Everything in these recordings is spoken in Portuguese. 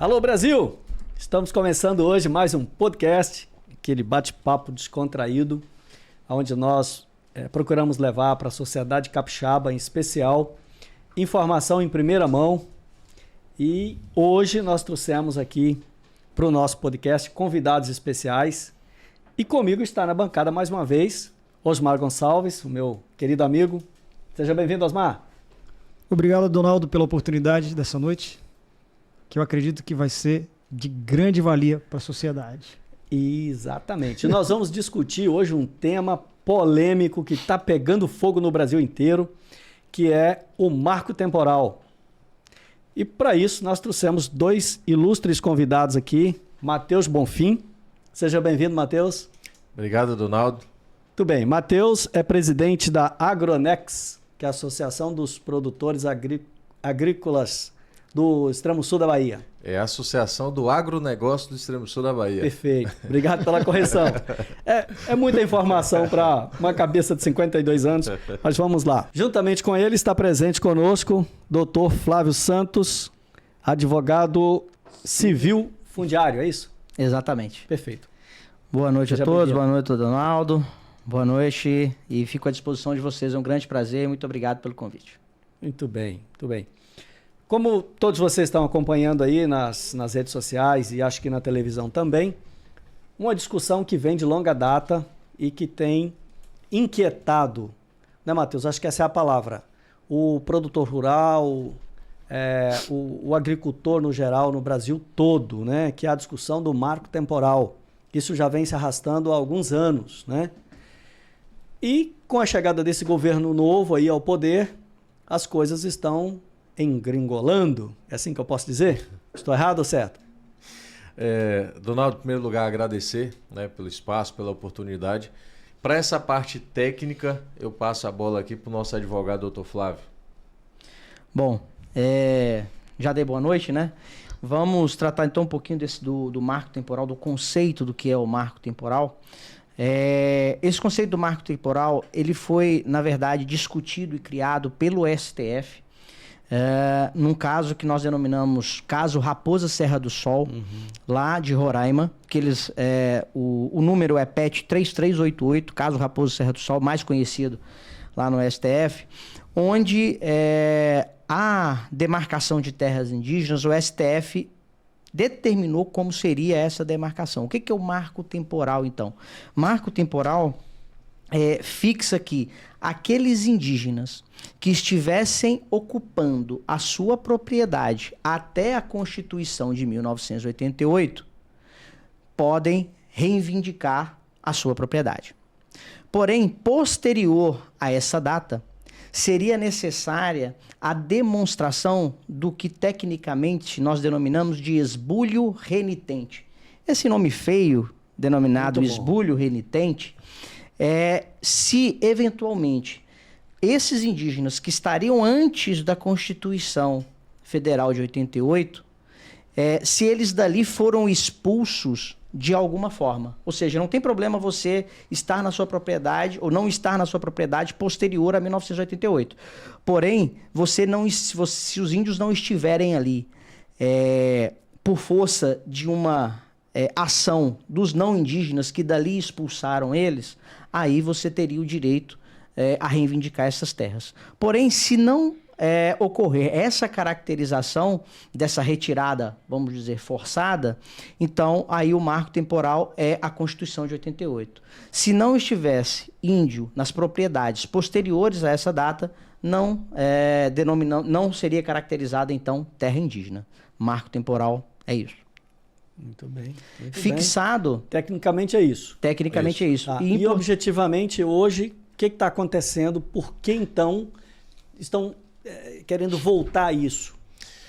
Alô, Brasil! Estamos começando hoje mais um podcast, aquele bate-papo descontraído, onde nós procuramos levar para a sociedade capixaba, em especial, informação em primeira mão. E hoje nós trouxemos aqui para o nosso podcast convidados especiais. E comigo está na bancada mais uma vez Osmar Gonçalves, o meu querido amigo. Seja bem-vindo, Osmar. Obrigado, Donaldo, pela oportunidade dessa noite, que eu acredito que vai ser de grande valia para a sociedade. Exatamente. Nós vamos discutir hoje um tema polêmico que está pegando fogo no Brasil inteiro, que é o marco temporal. E para isso nós trouxemos dois ilustres convidados aqui, Matheus Bonfim. Seja bem-vindo, Matheus. Obrigado, Donaldo. Muito bem. Matheus é presidente da Agronex, que é a Associação dos Produtores Agrícolas do Extremo Sul da Bahia. É a Associação do Agronegócio do Extremo Sul da Bahia. Perfeito. Obrigado pela correção. É muita informação para uma cabeça de 52 anos, mas vamos lá. Juntamente com ele está presente conosco Dr. Flávio Santos, advogado civil fundiário, é isso? Exatamente. Perfeito. Boa noite a todos, boa noite, Donaldo. Boa noite e fico à disposição de vocês. É um grande prazer e muito obrigado pelo convite. Muito bem, muito bem. Como todos vocês estão acompanhando aí nas redes sociais e acho que na televisão também, uma discussão que vem de longa data e que tem inquietado, né, Matheus? Acho que essa é a palavra. O produtor rural, o agricultor no geral, no Brasil todo, né? Que é a discussão do marco temporal. Isso já vem se arrastando há alguns anos, né? E com a chegada desse governo novo aí ao poder, as coisas estão engringolando. É assim que eu posso dizer? Estou errado ou certo? Donaldo, em primeiro lugar, agradecer, né, pelo espaço, pela oportunidade. Para essa parte técnica, eu passo a bola aqui para o nosso advogado, doutor Flávio. Bom, já dei boa noite, né? Vamos tratar então um pouquinho do marco temporal, do conceito do que é o marco temporal. Esse conceito do marco temporal, ele foi, na verdade, discutido e criado pelo STF, num caso que nós denominamos caso Raposa Serra do Sol, lá de Roraima, que o número é PET 3388, caso Raposa Serra do Sol, mais conhecido lá no STF, onde a demarcação de terras indígenas, o STF determinou como seria essa demarcação. O que é o marco temporal, então? Marco temporal fixa que aqueles indígenas que estivessem ocupando a sua propriedade até a Constituição de 1988 podem reivindicar a sua propriedade. Porém, posterior a essa data, seria necessária a demonstração do que tecnicamente nós denominamos de esbulho renitente. Esse nome feio, denominado esbulho renitente, se eventualmente esses indígenas que estariam antes da Constituição Federal de 88, se eles dali foram expulsos de alguma forma. Ou seja, não tem problema você estar na sua propriedade ou não estar na sua propriedade posterior a 1988. Porém, se os índios não estiverem ali por força de uma ação dos não indígenas que dali expulsaram eles, aí você teria o direito a reivindicar essas terras. Porém, se não ocorrer essa caracterização dessa retirada, vamos dizer, forçada, então aí o marco temporal é a Constituição de 88. Se não estivesse índio nas propriedades posteriores a essa data, não seria caracterizada então terra indígena. Marco temporal é isso. Muito bem. Muito fixado. Bem. Tecnicamente é isso. Tecnicamente é isso. Tá. E objetivamente hoje, o que está acontecendo? Por que então estão querendo voltar a isso?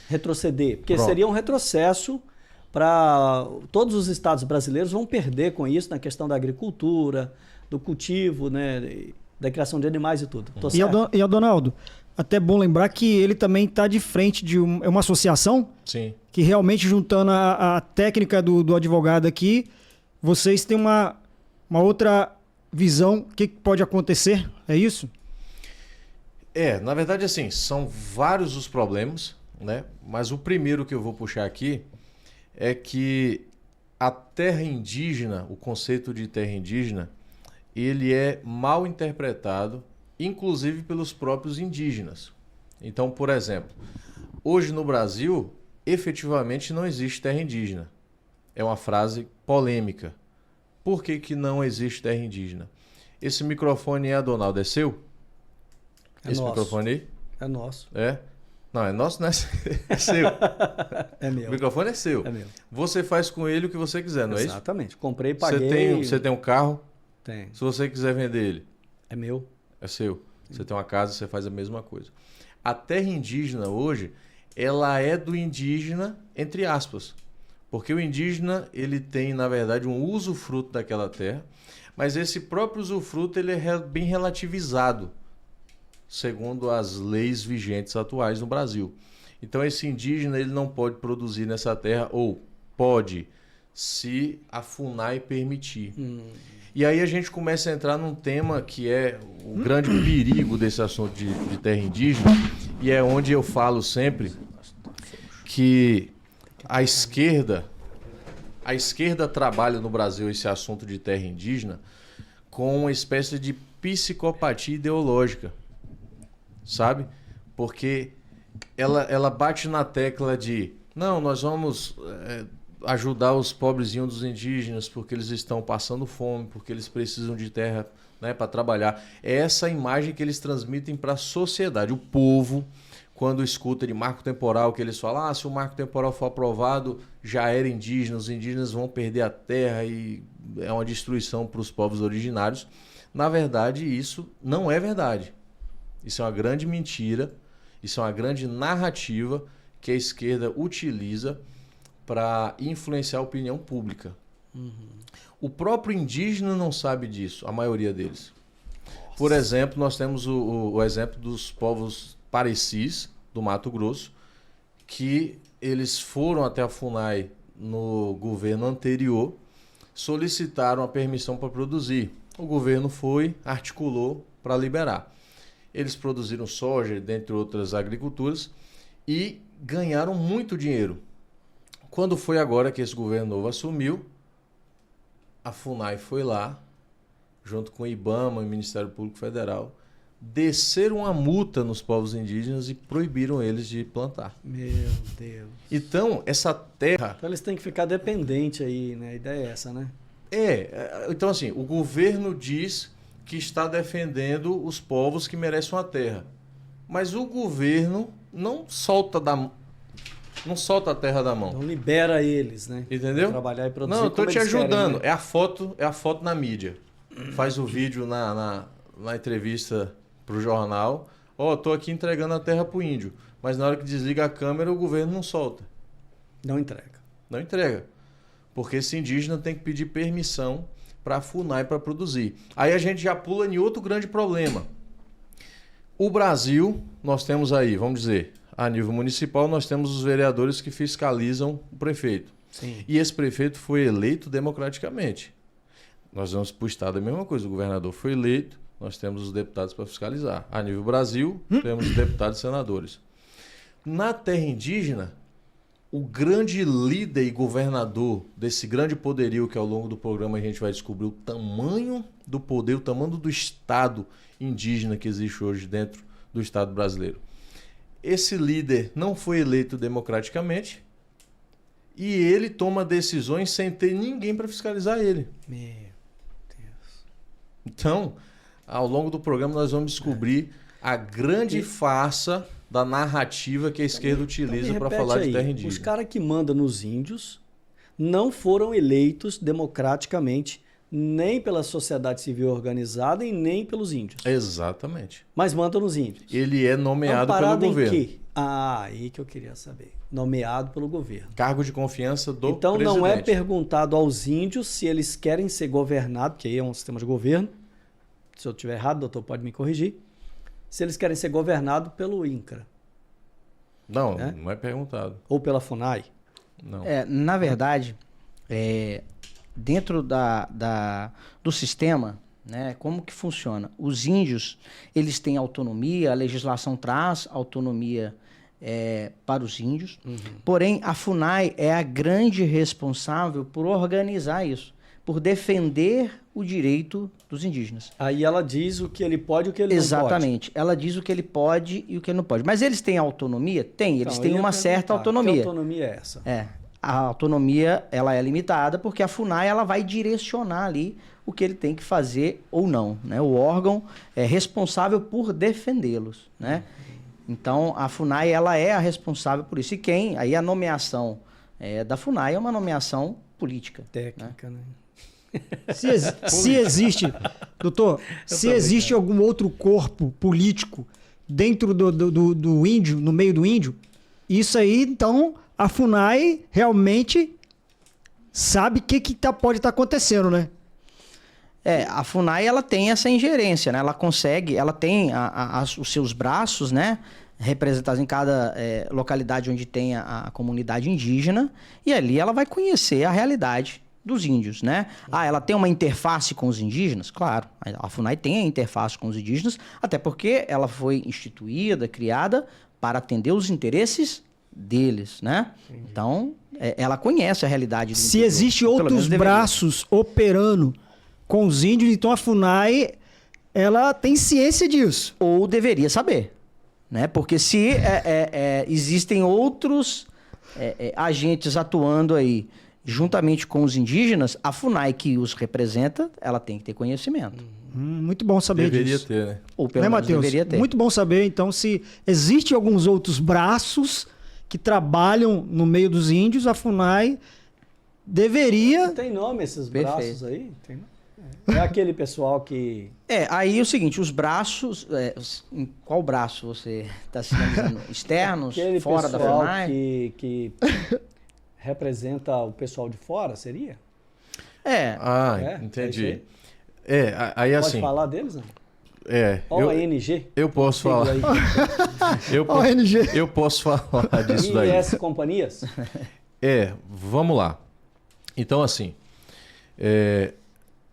Retroceder? Porque seria um retrocesso para todos os estados brasileiros vão perder com isso na questão da agricultura, do cultivo, né, da criação de animais e tudo. E Donaldo, até bom lembrar que ele também está de frente de uma associação. Sim. Que realmente, juntando a técnica do advogado aqui, vocês têm uma outra visão. O que pode acontecer? É isso? Na verdade, assim, são vários os problemas, né? Mas o primeiro que eu vou puxar aqui é que a terra indígena, o conceito de terra indígena, ele é mal interpretado, inclusive pelos próprios indígenas. Então, por exemplo, hoje no Brasil, efetivamente não existe terra indígena. É uma frase polêmica. Por que que não existe terra indígena? Esse microfone é, Adonaldo, é seu? É Esse nosso. microfone aí? É nosso. É? Não, é nosso, não é seu. É seu. É meu. O microfone é seu. É meu. Você faz com ele o que você quiser, não é isso? Exatamente. Comprei, paguei. Você tem um carro, Tem. se você quiser vender ele, É meu. é seu. Você tem uma casa, você faz a mesma coisa. A terra indígena hoje, ela é do indígena, entre aspas. Porque o indígena, ele tem, na verdade, um usufruto daquela terra, mas esse próprio usufruto ele é bem relativizado, segundo as leis vigentes atuais no Brasil. Então esse indígena ele não pode produzir nessa terra, ou pode, se a FUNAI permitir. E aí a gente começa a entrar num tema que é o grande perigo desse assunto de terra indígena, e é onde eu falo sempre que a esquerda trabalha no Brasil esse assunto de terra indígena com uma espécie de psicopatia ideológica, sabe? Porque ela bate na tecla de não, nós vamos ajudar os pobrezinhos dos indígenas porque eles estão passando fome, porque eles precisam de terra, né, para trabalhar. É essa imagem que eles transmitem para a sociedade. O povo, quando escuta de marco temporal, que eles falam, se o marco temporal for aprovado, já era indígena, os indígenas vão perder a terra e é uma destruição para os povos originários. Na verdade, isso não é verdade. Isso é uma grande mentira, isso é uma grande narrativa que a esquerda utiliza para influenciar a opinião pública. O próprio indígena não sabe disso, a maioria deles. Por exemplo, nós temos o exemplo dos povos parecis, do Mato Grosso, que eles foram até a FUNAI no governo anterior, solicitaram a permissão para produzir. O governo foi, articulou para liberar. Eles produziram soja, dentre outras agriculturas, e ganharam muito dinheiro. Quando foi agora que esse governo novo assumiu, a FUNAI foi lá, junto com o IBAMA e o Ministério Público Federal, desceram uma multa nos povos indígenas e proibiram eles de plantar. Meu Deus. Então, essa terra... Então eles têm que ficar dependentes aí, né? A ideia é essa, né? Então assim, o governo diz que está defendendo os povos que merecem uma terra. Mas o governo não solta a terra da mão. Não libera eles, né? Entendeu? Pra trabalhar e produzir. Não, eu tô como te eles querem, ajudando. né? É a foto na mídia. Faz o vídeo na entrevista pro jornal. Tô aqui entregando a terra pro índio. Mas na hora que desliga a câmera, o governo não solta. Não entrega. Não entrega. Porque esse indígena tem que pedir permissão para a FUNAI para produzir. Aí a gente já pula em outro grande problema. O Brasil, nós temos aí, vamos dizer, a nível municipal, nós temos os vereadores que fiscalizam o prefeito. Sim. E esse prefeito foi eleito democraticamente. Nós vamos para o Estado a mesma coisa. O governador foi eleito, nós temos os deputados para fiscalizar. A nível Brasil, temos os deputados e senadores. Na terra indígena, o grande líder e governador desse grande poderio que ao longo do programa a gente vai descobrir o tamanho do poder, o tamanho do Estado indígena que existe hoje dentro do Estado brasileiro. Esse líder não foi eleito democraticamente e ele toma decisões sem ter ninguém para fiscalizar ele. Meu Deus. Então, ao longo do programa nós vamos descobrir a grande farsa da narrativa que a esquerda utiliza para falar de terra indígena. Os caras que mandam nos índios não foram eleitos democraticamente nem pela sociedade civil organizada e nem pelos índios. Exatamente. Mas mandam nos índios. Ele é nomeado pelo Amparado governo. em quê? Aí que eu queria saber. Nomeado pelo governo. Cargo de confiança do então presidente. não é perguntado aos índios se eles querem ser governados, que aí é um sistema de governo. Se eu estiver errado, doutor, pode me corrigir. Se eles querem ser governados pelo INCRA. Não, não é perguntado. Ou pela FUNAI. Não. Na verdade, dentro do sistema, né, como que funciona? Os índios, eles têm autonomia, a legislação traz autonomia para os índios. Porém, a FUNAI é a grande responsável por organizar isso, por defender o direito dos indígenas. Aí ela diz o que ele pode e o que ele não pode. Exatamente. Ela diz o que ele pode e o que ele não pode. Mas eles têm autonomia? Tem. Eles têm uma certa autonomia. Que autonomia é essa? A autonomia, ela é limitada porque a FUNAI, ela vai direcionar ali o que ele tem que fazer ou não, né? O órgão é responsável por defendê-los, né? Então, a FUNAI, ela é a responsável por isso. E aí a nomeação da FUNAI é uma nomeação política. Técnica, né? Se existe, doutor, se existe algum outro corpo político dentro do índio, no meio do índio, isso aí, então, a FUNAI realmente sabe o que pode estar acontecendo, né? A FUNAI, ela tem essa ingerência, né? Ela consegue, ela tem os seus braços, né? Representados em cada localidade onde tem a comunidade indígena, e ali ela vai conhecer a realidade dos índios, né? Ela tem uma interface com os indígenas? Claro, a FUNAI tem a interface com os indígenas, até porque ela foi instituída, criada para atender os interesses deles, né? Entendi. Então, ela conhece a realidade. Se existem outros braços operando com os índios, então a FUNAI, ela tem ciência disso. Ou deveria saber, né? Porque se existem outros agentes atuando aí juntamente com os indígenas, a FUNAI que os representa, ela tem que ter conhecimento. Muito bom saber deveria disso. Deveria ter, né? Ou pelo menos deveria ter. Muito bom saber, então, se existem alguns outros braços que trabalham no meio dos índios, a FUNAI deveria... Tem nome esses Perfeito. braços aí? Tem nome? É aquele pessoal que... Aí é o seguinte, os braços... em qual braço você está sinalizando? Externos? Aquele fora da pessoal FUNAI? que representa o pessoal de fora, seria? Entendi. Aí Pode assim... falar deles, não? ONG? Eu posso falar. Eu posso falar disso daí. IS Companhias? Vamos lá. Então, assim,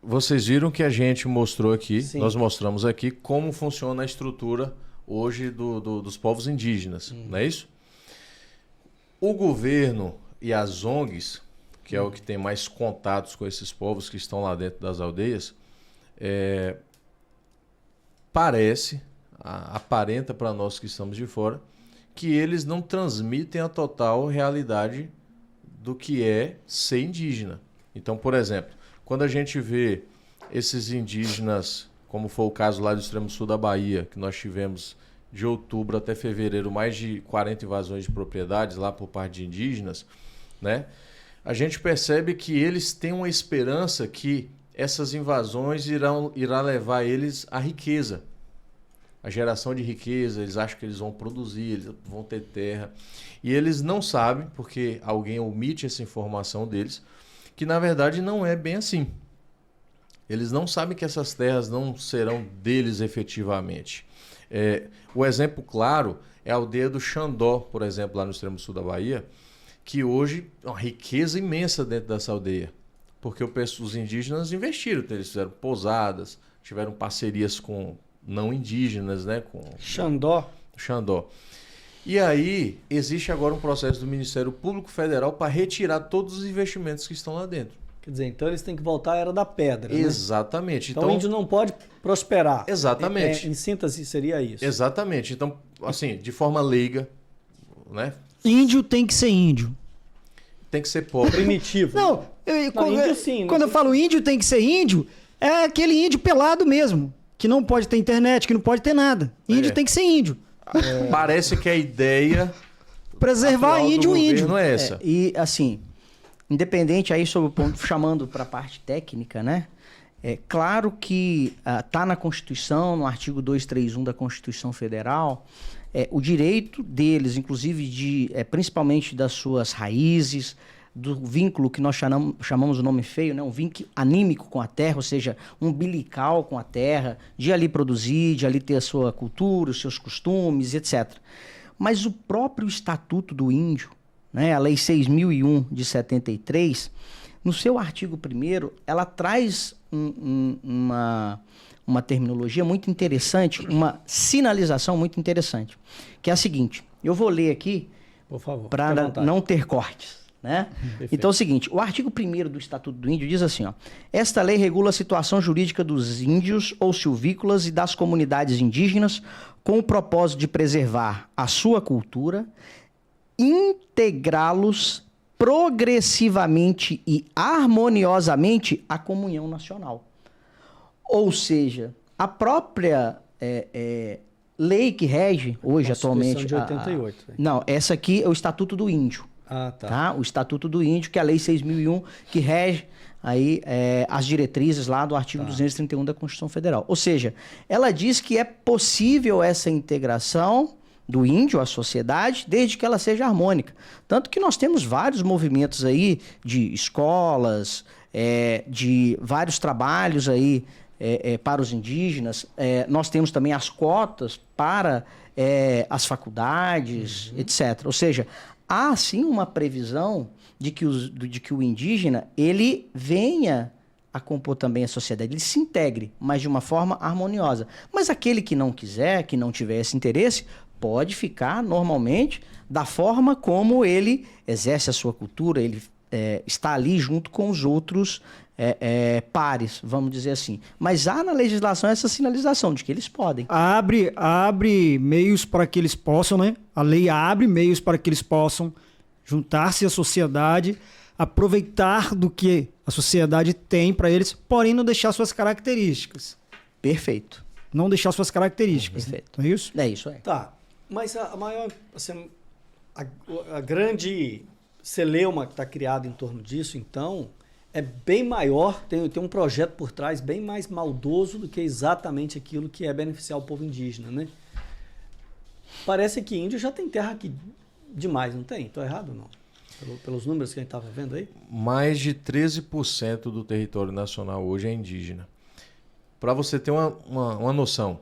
vocês viram que a gente mostrou aqui, Sim. Nós mostramos aqui como funciona a estrutura hoje dos povos indígenas, não é isso? O governo e as ONGs, que é o que tem mais contatos com esses povos que estão lá dentro das aldeias, aparenta para nós que estamos de fora, que eles não transmitem a total realidade do que é ser indígena. Então, por exemplo, quando a gente vê esses indígenas, como foi o caso lá do extremo sul da Bahia, que nós tivemos de outubro até fevereiro mais de 40 invasões de propriedades lá por parte de indígenas, né? A gente percebe que eles têm uma esperança que essas invasões irá levar eles à riqueza. A geração de riqueza, eles acham que eles vão produzir, eles vão ter terra. E eles não sabem, porque alguém omite essa informação deles, que na verdade não é bem assim. Eles não sabem que essas terras não serão deles efetivamente. O exemplo claro é a aldeia do Xandó, por exemplo, lá no extremo sul da Bahia, que hoje é uma riqueza imensa dentro dessa aldeia. Porque os indígenas investiram, eles fizeram pousadas, tiveram parcerias com não indígenas, né? Com Xandó. E aí, existe agora um processo do Ministério Público Federal para retirar todos os investimentos que estão lá dentro. Quer dizer, então eles têm que voltar à Era da Pedra, né? Exatamente. Então o índio não pode prosperar. Exatamente. Em síntese, seria isso. Exatamente. Então, assim, de forma leiga, né? Índio tem que ser índio. Tem que ser pobre. Primitivo. Não, índio sim. Quando eu falo índio tem que ser índio, é aquele índio pelado mesmo. Que não pode ter internet, que não pode ter nada. Índio tem que ser índio. Parece que a ideia... Preservar índio, índio. Não é essa. E assim, independente aí sobre o ponto, chamando para a parte técnica, né? É claro que está na Constituição, no artigo 231 da Constituição Federal, o direito deles, inclusive principalmente das suas raízes, do vínculo que nós chamamos o nome feio, né? Um vínculo anímico com a terra, ou seja, umbilical com a terra, de ali produzir, de ali ter a sua cultura, os seus costumes, etc. Mas o próprio Estatuto do Índio, né? A Lei 6.001 de 73, no seu artigo 1º, ela traz uma terminologia muito interessante, uma sinalização muito interessante, que é a seguinte: Eu vou ler aqui Por favor. para fique à vontade. não ter cortes, né? Perfeito. Então é o seguinte, o artigo 1º do Estatuto do Índio diz assim, ó: esta lei regula a situação jurídica dos índios ou silvícolas e das comunidades indígenas com o propósito de preservar a sua cultura, integrá-los progressivamente e harmoniosamente à comunhão nacional. Ou seja, a própria lei que rege hoje, atualmente... de 88. Não, essa aqui é o Estatuto do Índio. Ah, tá. Tá? O Estatuto do Índio, que é a Lei 6.001, que rege aí, as diretrizes lá do artigo 231 da Constituição Federal. Ou seja, ela diz que é possível essa integração do índio à sociedade, desde que ela seja harmônica. Tanto que nós temos vários movimentos aí de escolas, de vários trabalhos aí para os indígenas. Nós temos também as cotas para as faculdades, etc. Ou seja, há sim uma previsão de que o indígena ele venha a compor também a sociedade, ele se integre, mas de uma forma harmoniosa. Mas aquele que não quiser, que não tiver esse interesse, pode ficar normalmente da forma como ele exerce a sua cultura, ele está ali junto com os outros pares, vamos dizer assim. Mas há na legislação essa sinalização de que eles podem. Abre meios para que eles possam, né? A lei abre meios para que eles possam juntar-se à sociedade, aproveitar do que a sociedade tem para eles, porém não deixar suas características. Perfeito. Não deixar suas características. Perfeito. Não é isso? É isso aí. Tá, mas a maior, assim, a grande celeuma que está criada em torno disso, então, é bem maior, tem um projeto por trás bem mais maldoso do que exatamente aquilo que é beneficiar o povo indígena, né? Parece que índio já tem terra aqui demais, não tem? Estou errado ou não? Pelos números que a gente estava vendo aí? Mais de 13% do território nacional hoje é indígena. Para você ter uma noção,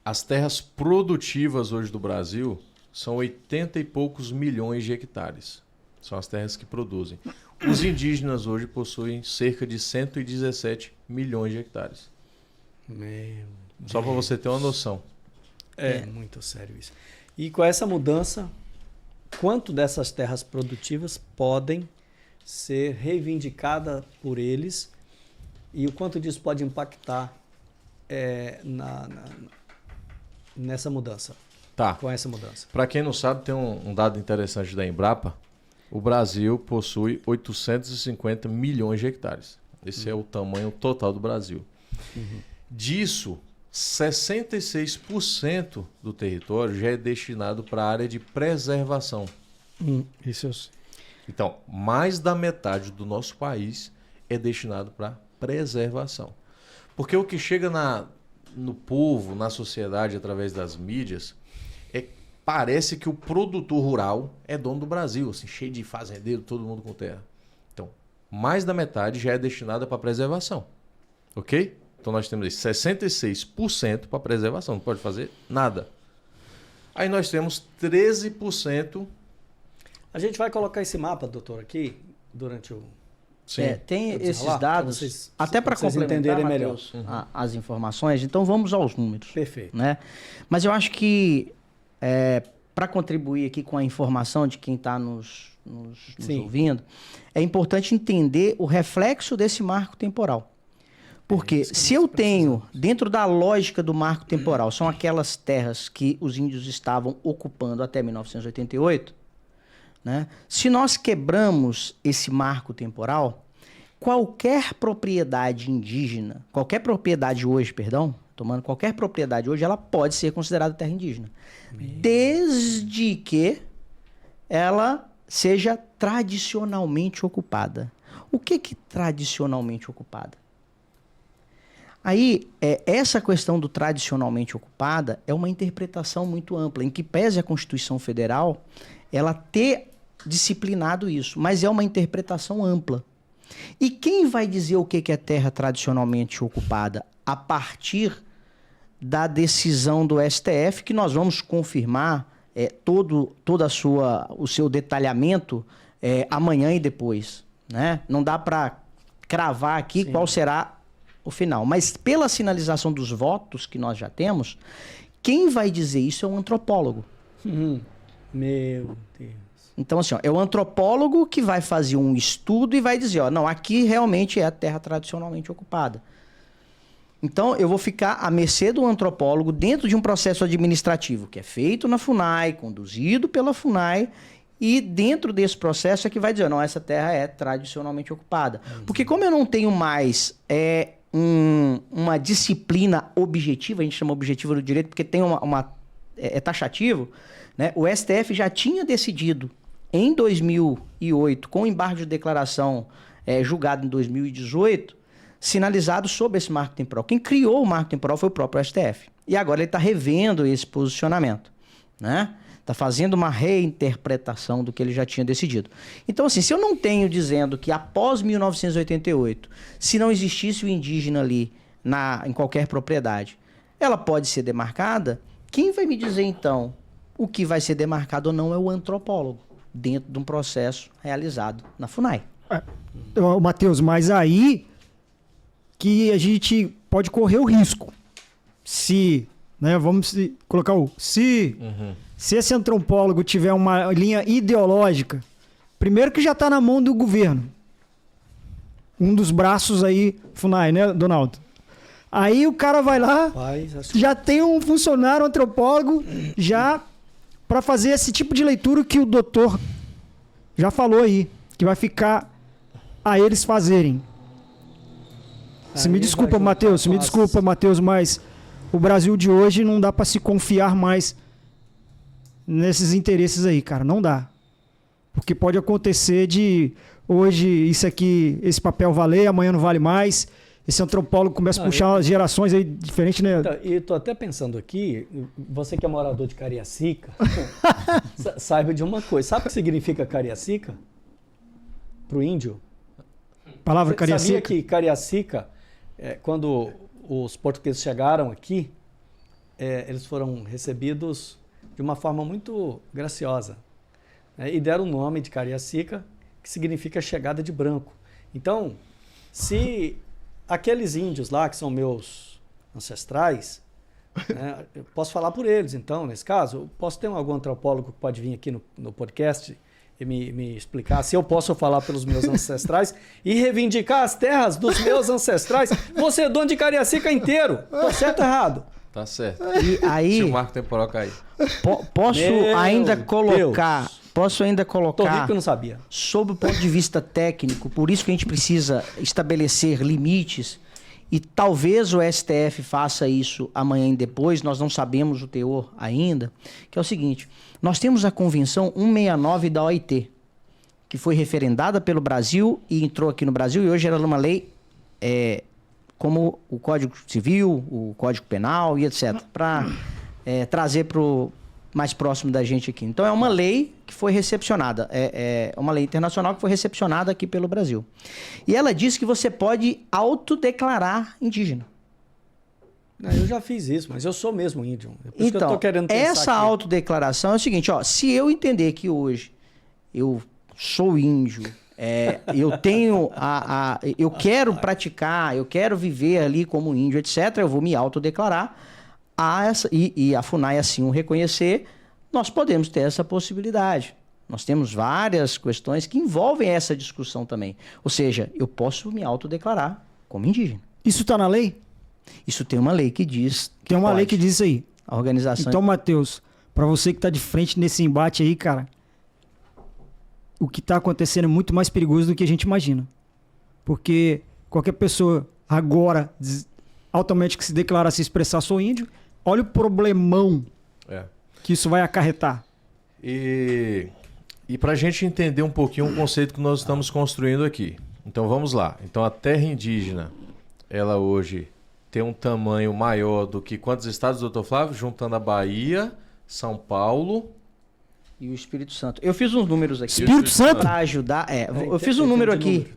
as terras produtivas hoje do Brasil são 80 e poucos milhões de hectares. São as terras que produzem. Os indígenas hoje possuem cerca de 117 milhões de hectares. Só para você ter uma noção. É muito sério isso. E com essa mudança, quanto dessas terras produtivas podem ser reivindicadas por eles e o quanto disso pode impactar nessa mudança? Tá. Com essa mudança. Para quem não sabe, tem um dado interessante da Embrapa. O Brasil possui 850 milhões de hectares. Esse é o tamanho total do Brasil. Disso, 66% do território já é destinado para a área de preservação. Isso eu sei. Então, mais da metade do nosso país é destinado para preservação. Porque o que chega no povo, na sociedade, através das mídias, parece que o produtor rural é dono do Brasil, assim, cheio de fazendeiro, todo mundo com terra. Então, mais da metade já é destinada para preservação. Ok? Então, nós temos aí 66% para preservação, não pode fazer nada. Aí nós temos 13%. A gente vai colocar esse mapa, doutor, aqui, durante o... Sim. Tem Para esses desenrolar, dados, para vocês- até para vocês complementar, entenderem melhor. Matheus, as informações, então vamos aos números. Perfeito. Né? Mas eu acho que, para contribuir aqui com a informação de quem está nos Sim. ouvindo, é importante entender o reflexo desse marco temporal. Porque isso que se nós eu tenho, dentro da lógica do marco temporal, são aquelas terras que os índios estavam ocupando até 1988, né? Se nós quebramos esse marco temporal, qualquer propriedade indígena, qualquer propriedade hoje, tomando qualquer propriedade hoje, ela pode ser considerada terra indígena. Desde que ela seja tradicionalmente ocupada. O que é tradicionalmente ocupada? Aí, essa questão do tradicionalmente ocupada é uma interpretação muito ampla, em que pese a Constituição Federal ela ter disciplinado isso, mas é uma interpretação ampla. E quem vai dizer o que é terra tradicionalmente ocupada? A partir da decisão do STF, que nós vamos confirmar todo o seu detalhamento amanhã e depois, né? Não dá para cravar aqui qual será o final. Mas pela sinalização dos votos que nós já temos, quem vai dizer isso é um antropólogo. Meu Deus. Então, assim, ó, é o antropólogo que vai fazer um estudo e vai dizer, ó, não, aqui realmente é a terra tradicionalmente ocupada. Então, eu vou ficar à mercê do antropólogo dentro de um processo administrativo que é feito na FUNAI, conduzido pela FUNAI, e dentro desse processo é que vai dizer, não, essa terra é tradicionalmente ocupada. Porque como eu não tenho mais uma disciplina objetiva, a gente chama objetiva do direito porque tem é taxativo, né? O STF já tinha decidido em 2008, com o embargo de declaração julgado em 2018, sinalizado sobre esse marco temporal. Quem criou o marco temporal foi o próprio STF. E agora ele está revendo esse posicionamento, né? Está fazendo uma reinterpretação do que ele já tinha decidido. Então, assim, se eu não tenho dizendo que após 1988, se não existisse o indígena ali em qualquer propriedade, ela pode ser demarcada, quem vai me dizer, então, o que vai ser demarcado ou não é o antropólogo, dentro de um processo realizado na FUNAI. Matheus, mas aí que a gente pode correr o risco. Se, né, vamos colocar o se... Se esse antropólogo tiver uma linha ideológica, primeiro que já está na mão do governo. Um dos braços aí, FUNAI, né, Donaldo? Aí o cara vai lá, já tem um funcionário antropólogo já para fazer esse tipo de leitura que o doutor já falou aí, que vai ficar a eles fazerem. Se me desculpa, Matheus, mas o Brasil de hoje não dá para se confiar mais nesses interesses aí, cara. Não dá. Porque pode acontecer de hoje isso aqui, esse papel valer, amanhã não vale mais. Esse antropólogo começa a puxar gerações aí diferentes, né? E tô até pensando aqui, você que é morador de Cariacica, saiba de uma coisa. Sabe o que significa Cariacica? Pro índio? Palavra Cariacica? Sabia que Cariacica, quando os portugueses chegaram aqui, eles foram recebidos de uma forma muito graciosa, né? E deram o nome de Cariacica, que significa chegada de branco. Então, se aqueles índios lá, que são meus ancestrais, né, eu posso falar por eles, então, nesse caso, eu posso ter algum antropólogo que pode vir aqui no podcast e me explicar se eu posso falar pelos meus ancestrais e reivindicar as terras dos meus ancestrais. Você é dono de Cariacica inteiro. Tá certo ou errado? Tá certo. E aí, se o marco temporal cair. Posso ainda colocar, Tô rico que eu não sabia. sob o ponto de vista técnico, por isso que a gente precisa estabelecer limites, e talvez o STF faça isso amanhã e depois, nós não sabemos o teor ainda, que é o seguinte, nós temos a Convenção 169 da OIT, que foi referendada pelo Brasil e entrou aqui no Brasil, e hoje era uma lei como o Código Civil, o Código Penal e etc., para trazer para o mais próximo da gente aqui. Então, é uma lei que foi recepcionada, é uma lei internacional que foi recepcionada aqui pelo Brasil. E ela diz que você pode autodeclarar indígena. Eu já fiz isso, mas eu sou mesmo índio. É por isso que eu Então, tô querendo pensar essa aqui. autodeclaração é o seguinte, ó, se eu entender que hoje eu sou índio, eu tenho eu quero praticar, eu quero viver ali como índio, etc., eu vou me autodeclarar, e a FUNAI assim o reconhecer, nós podemos ter essa possibilidade. Nós temos várias questões que envolvem essa discussão também. Ou seja, eu posso me autodeclarar como indígena. Isso está na lei? Isso tem uma lei que diz. Tem uma lei que diz isso aí. A organização. Então, Matheus, para você que está de frente nesse embate aí, cara, o que está acontecendo é muito mais perigoso do que a gente imagina. Porque qualquer pessoa agora, altamente que se declarar se expressar sou índio, olha o problemão que isso vai acarretar. E para a gente entender um pouquinho o conceito que nós estamos construindo aqui. Então vamos lá. Então a terra indígena, ela hoje tem um tamanho maior do que quantos estados, doutor Flávio? Juntando a Bahia, São Paulo e o Espírito Santo. Eu fiz uns números aqui. Espírito Santo? Para ajudar. Eu fiz um número aqui.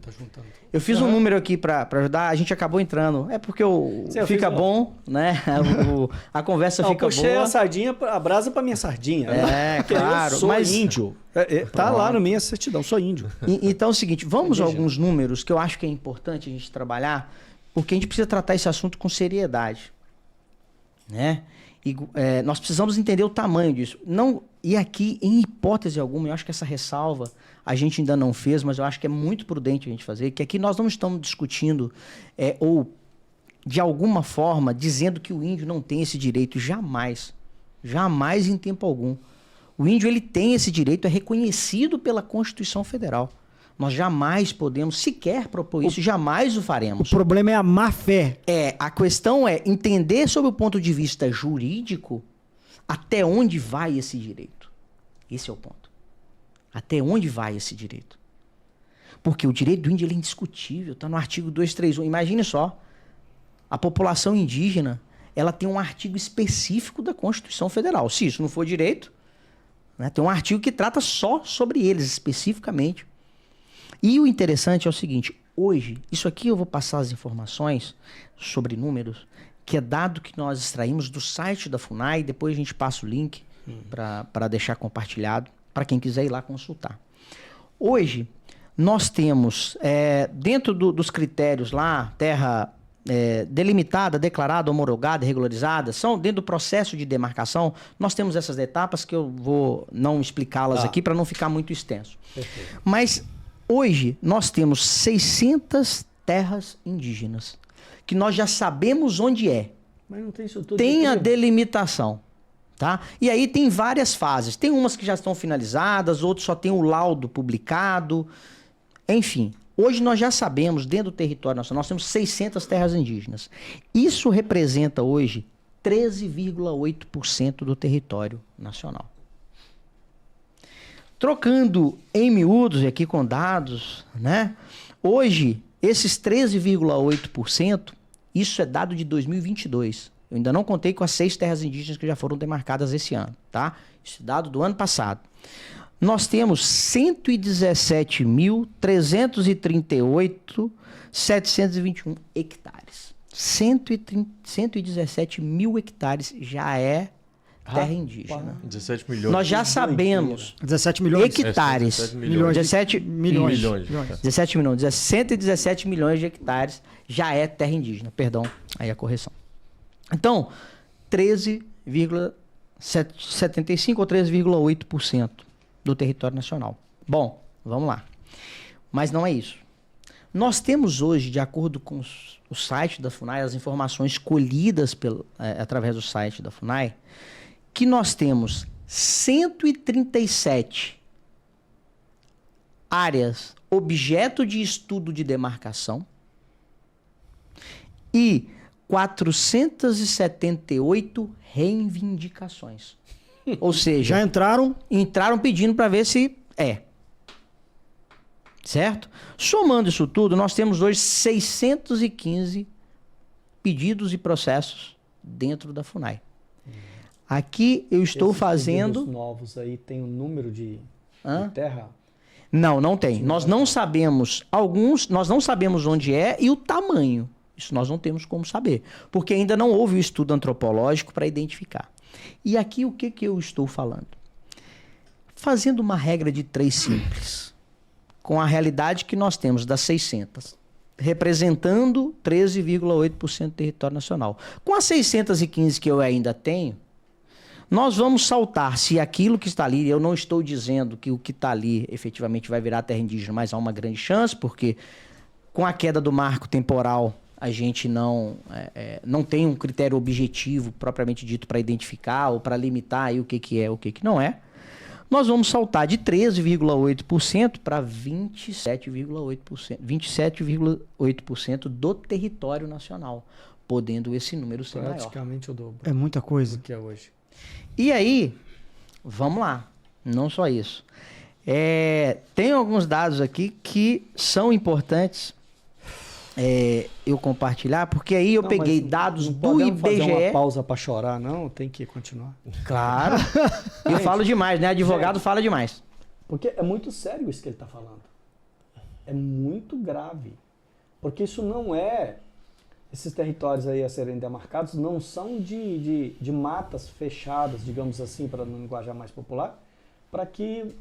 Eu fiz um número aqui para ajudar. A gente acabou entrando. É porque fica bom, né? A conversa fica boa. Eu puxei a sardinha, a brasa para minha sardinha. Claro. Eu sou índio. Tá lá na minha certidão, sou índio. Então é o seguinte, vamos a alguns números que eu acho que é importante a gente trabalhar, porque a gente precisa tratar esse assunto com seriedade, né? Nós precisamos entender o tamanho disso. Não, e aqui, em hipótese alguma, eu acho que essa ressalva a gente ainda não fez, mas eu acho que é muito prudente a gente fazer, que aqui nós não estamos discutindo ou, de alguma forma, dizendo que o índio não tem esse direito. Jamais. Jamais em tempo algum. O índio ele tem esse direito, é reconhecido pela Constituição Federal. Nós jamais podemos sequer propor isso, jamais o faremos. O problema é a má fé. A questão é entender sob o ponto de vista jurídico até onde vai esse direito. Esse é o ponto. Até onde vai esse direito? Porque o direito do índio ele é indiscutível, está no artigo 231. Imagine só, a população indígena ela tem um artigo específico da Constituição Federal. Se isso não for direito, né, tem um artigo que trata só sobre eles, especificamente. E o interessante é o seguinte, hoje, isso aqui eu vou passar as informações sobre números, que é dado que nós extraímos do site da FUNAI, depois a gente passa o link para deixar compartilhado, para quem quiser ir lá consultar. Hoje, nós temos, dentro dos critérios lá, terra delimitada, declarada, homologada, regularizada, são dentro do processo de demarcação, nós temos essas etapas que eu vou não explicá-las aqui para não ficar muito extenso. Perfeito. Mas hoje nós temos 600 terras indígenas, que nós já sabemos onde é. Mas não tem isso tudo. Tem a delimitação, tá? E aí tem várias fases. Tem umas que já estão finalizadas, outras só tem o laudo publicado. Enfim, hoje nós já sabemos, dentro do território nacional, nós temos 600 terras indígenas. Isso representa hoje 13,8% do território nacional. Trocando em miúdos e aqui com dados, né? Hoje, esses 13,8%, isso é dado de 2022. Eu ainda não contei com as 6 terras indígenas que já foram demarcadas esse ano, tá? Isso é dado do ano passado. Nós temos 117.338.721 hectares. 117 mil hectares já é terra indígena. 17 milhões. Nós já sabemos 17 milhões. hectares. 17 milhões. 17 Milhões. 17 milhões. 117 milhões de hectares já é terra indígena. Perdão, aí a correção. Então, 13,75 ou 13,8% do território nacional. Bom, vamos lá. Mas não é isso. Nós temos hoje, de acordo com o site da FUNAI, as informações colhidas através do site da FUNAI, que nós temos 137 áreas objeto de estudo de demarcação e 478 reivindicações. Ou seja, Já entraram? entraram pedindo para ver se é. Certo? Somando isso tudo, nós temos hoje 615 pedidos e processos dentro da FUNAI. Aqui eu estou Esses fazendo... pedidos novos aí tem um número de terra? Não tem. Nós não sabemos alguns, nós não sabemos onde é e o tamanho. Isso nós não temos como saber, porque ainda não houve o estudo antropológico para identificar. E aqui o que eu estou falando? Fazendo uma regra de 3 simples, com a realidade que nós temos das 600, representando 13,8% do território nacional. Com as 615 que eu ainda tenho, nós vamos saltar, se aquilo que está ali, eu não estou dizendo que o que está ali efetivamente vai virar terra indígena, mas há uma grande chance, porque com a queda do marco temporal, a gente não tem um critério objetivo propriamente dito para identificar ou para limitar aí o que é, o que não é. Nós vamos saltar de 13,8% para 27,8% do território nacional, podendo esse número ser maior. Praticamente o dobro É muita coisa. do que é hoje. E aí, vamos lá, não só isso. Tem alguns dados aqui que são importantes eu compartilhar, porque aí eu peguei dados não do podemos fazer IBGE. uma pausa para chorar, não? Tem que continuar. Claro. Eu falo demais, né? Advogado fala demais. Porque é muito sério isso que ele está falando. É muito grave. Porque isso não é... Esses territórios aí a serem demarcados não são de matas fechadas, digamos assim, para no linguajar mais popular, para que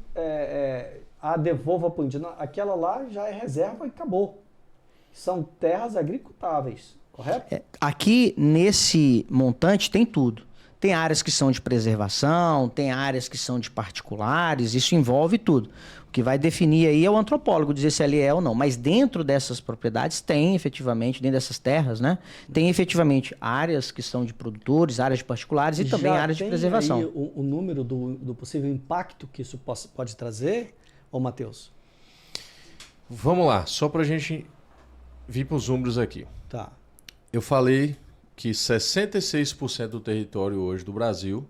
a devolva para o índio. Aquela lá já é reserva e acabou. São terras agricultáveis, correto? Aqui, nesse montante, tem tudo. Tem áreas que são de preservação, tem áreas que são de particulares, isso envolve tudo. O que vai definir aí é o antropólogo dizer se ali é ou não. Mas dentro dessas propriedades tem efetivamente, dentro dessas terras, né? Tem efetivamente áreas que são de produtores, áreas de particulares e também áreas de preservação. Aí o número do possível impacto que isso pode trazer, ô Matheus? Vamos lá, só para a gente vir para os números aqui. Tá. Eu falei que 66% do território hoje do Brasil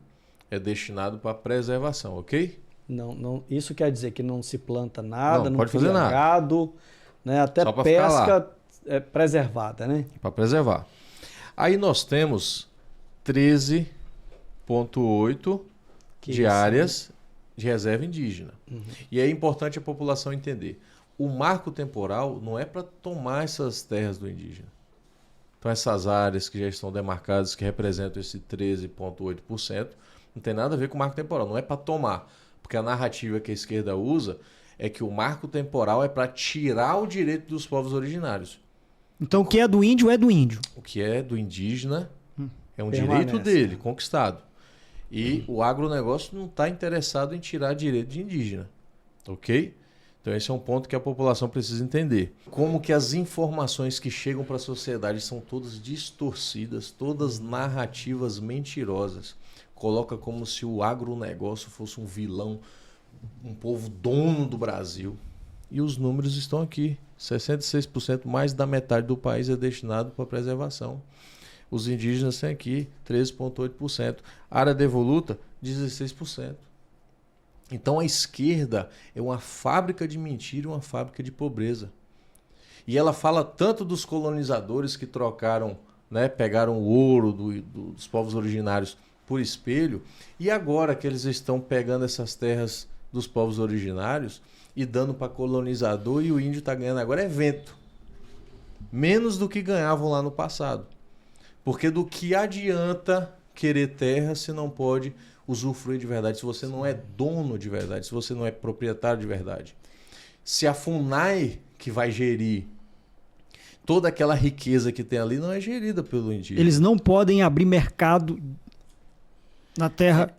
é destinado para preservação, ok? Não, isso quer dizer que não se planta nada, Não não pode cria fazer nada. gado, né? Até Só pra ficar lá. pesca é preservada, né? Para preservar. Aí nós temos 13,8 Que de isso, áreas de reserva indígena. E é importante a população entender. O marco temporal não é para tomar essas terras do indígena. Então essas áreas que já estão demarcadas, que representam esse 13,8%, não tem nada a ver com o marco temporal. Não é para tomar. Porque a narrativa que a esquerda usa é que o marco temporal é para tirar o direito dos povos originários. Então o que é do índio é do índio. O que é do indígena é um Permanece, direito dele, conquistado. E o agronegócio não está interessado em tirar direito de indígena. Ok? Então esse é um ponto que a população precisa entender. Como que as informações que chegam para a sociedade são todas distorcidas, todas narrativas mentirosas. Coloca como se o agronegócio fosse um vilão, um povo dono do Brasil. E os números estão aqui. 66%, mais da metade do país é destinado para preservação. Os indígenas têm aqui 13,8%. Área devoluta, 16%. Então a esquerda é uma fábrica de mentira e uma fábrica de pobreza. E ela fala tanto dos colonizadores que trocaram, né, pegaram o ouro dos povos originários por espelho, e agora que eles estão pegando essas terras dos povos originários e dando para colonizador, e o índio está ganhando agora é vento. Menos do que ganhavam lá no passado. Porque do que adianta querer terra se não pode usufruir de verdade, se você não é dono de verdade, se você não é proprietário de verdade. Se a FUNAI que vai gerir toda aquela riqueza que tem ali não é gerida pelo indígena. Eles não podem abrir mercado na terra.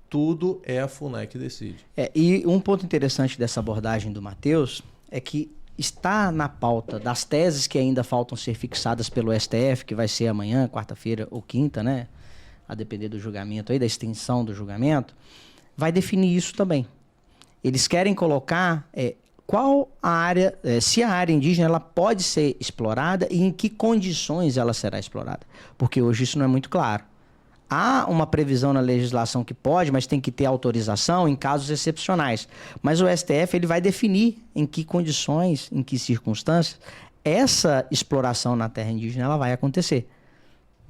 Tudo é a FUNAI que decide. E um ponto interessante dessa abordagem do Matheus é que está na pauta das teses que ainda faltam ser fixadas pelo STF, que vai ser amanhã, quarta-feira ou quinta, né? A depender do julgamento aí, da extensão do julgamento, vai definir isso também. Eles querem colocar qual a área, se a área indígena ela pode ser explorada e em que condições ela será explorada. Porque hoje isso não é muito claro. Há uma previsão na legislação que pode, mas tem que ter autorização em casos excepcionais. Mas o STF ele vai definir em que condições, em que circunstâncias, essa exploração na terra indígena ela vai acontecer.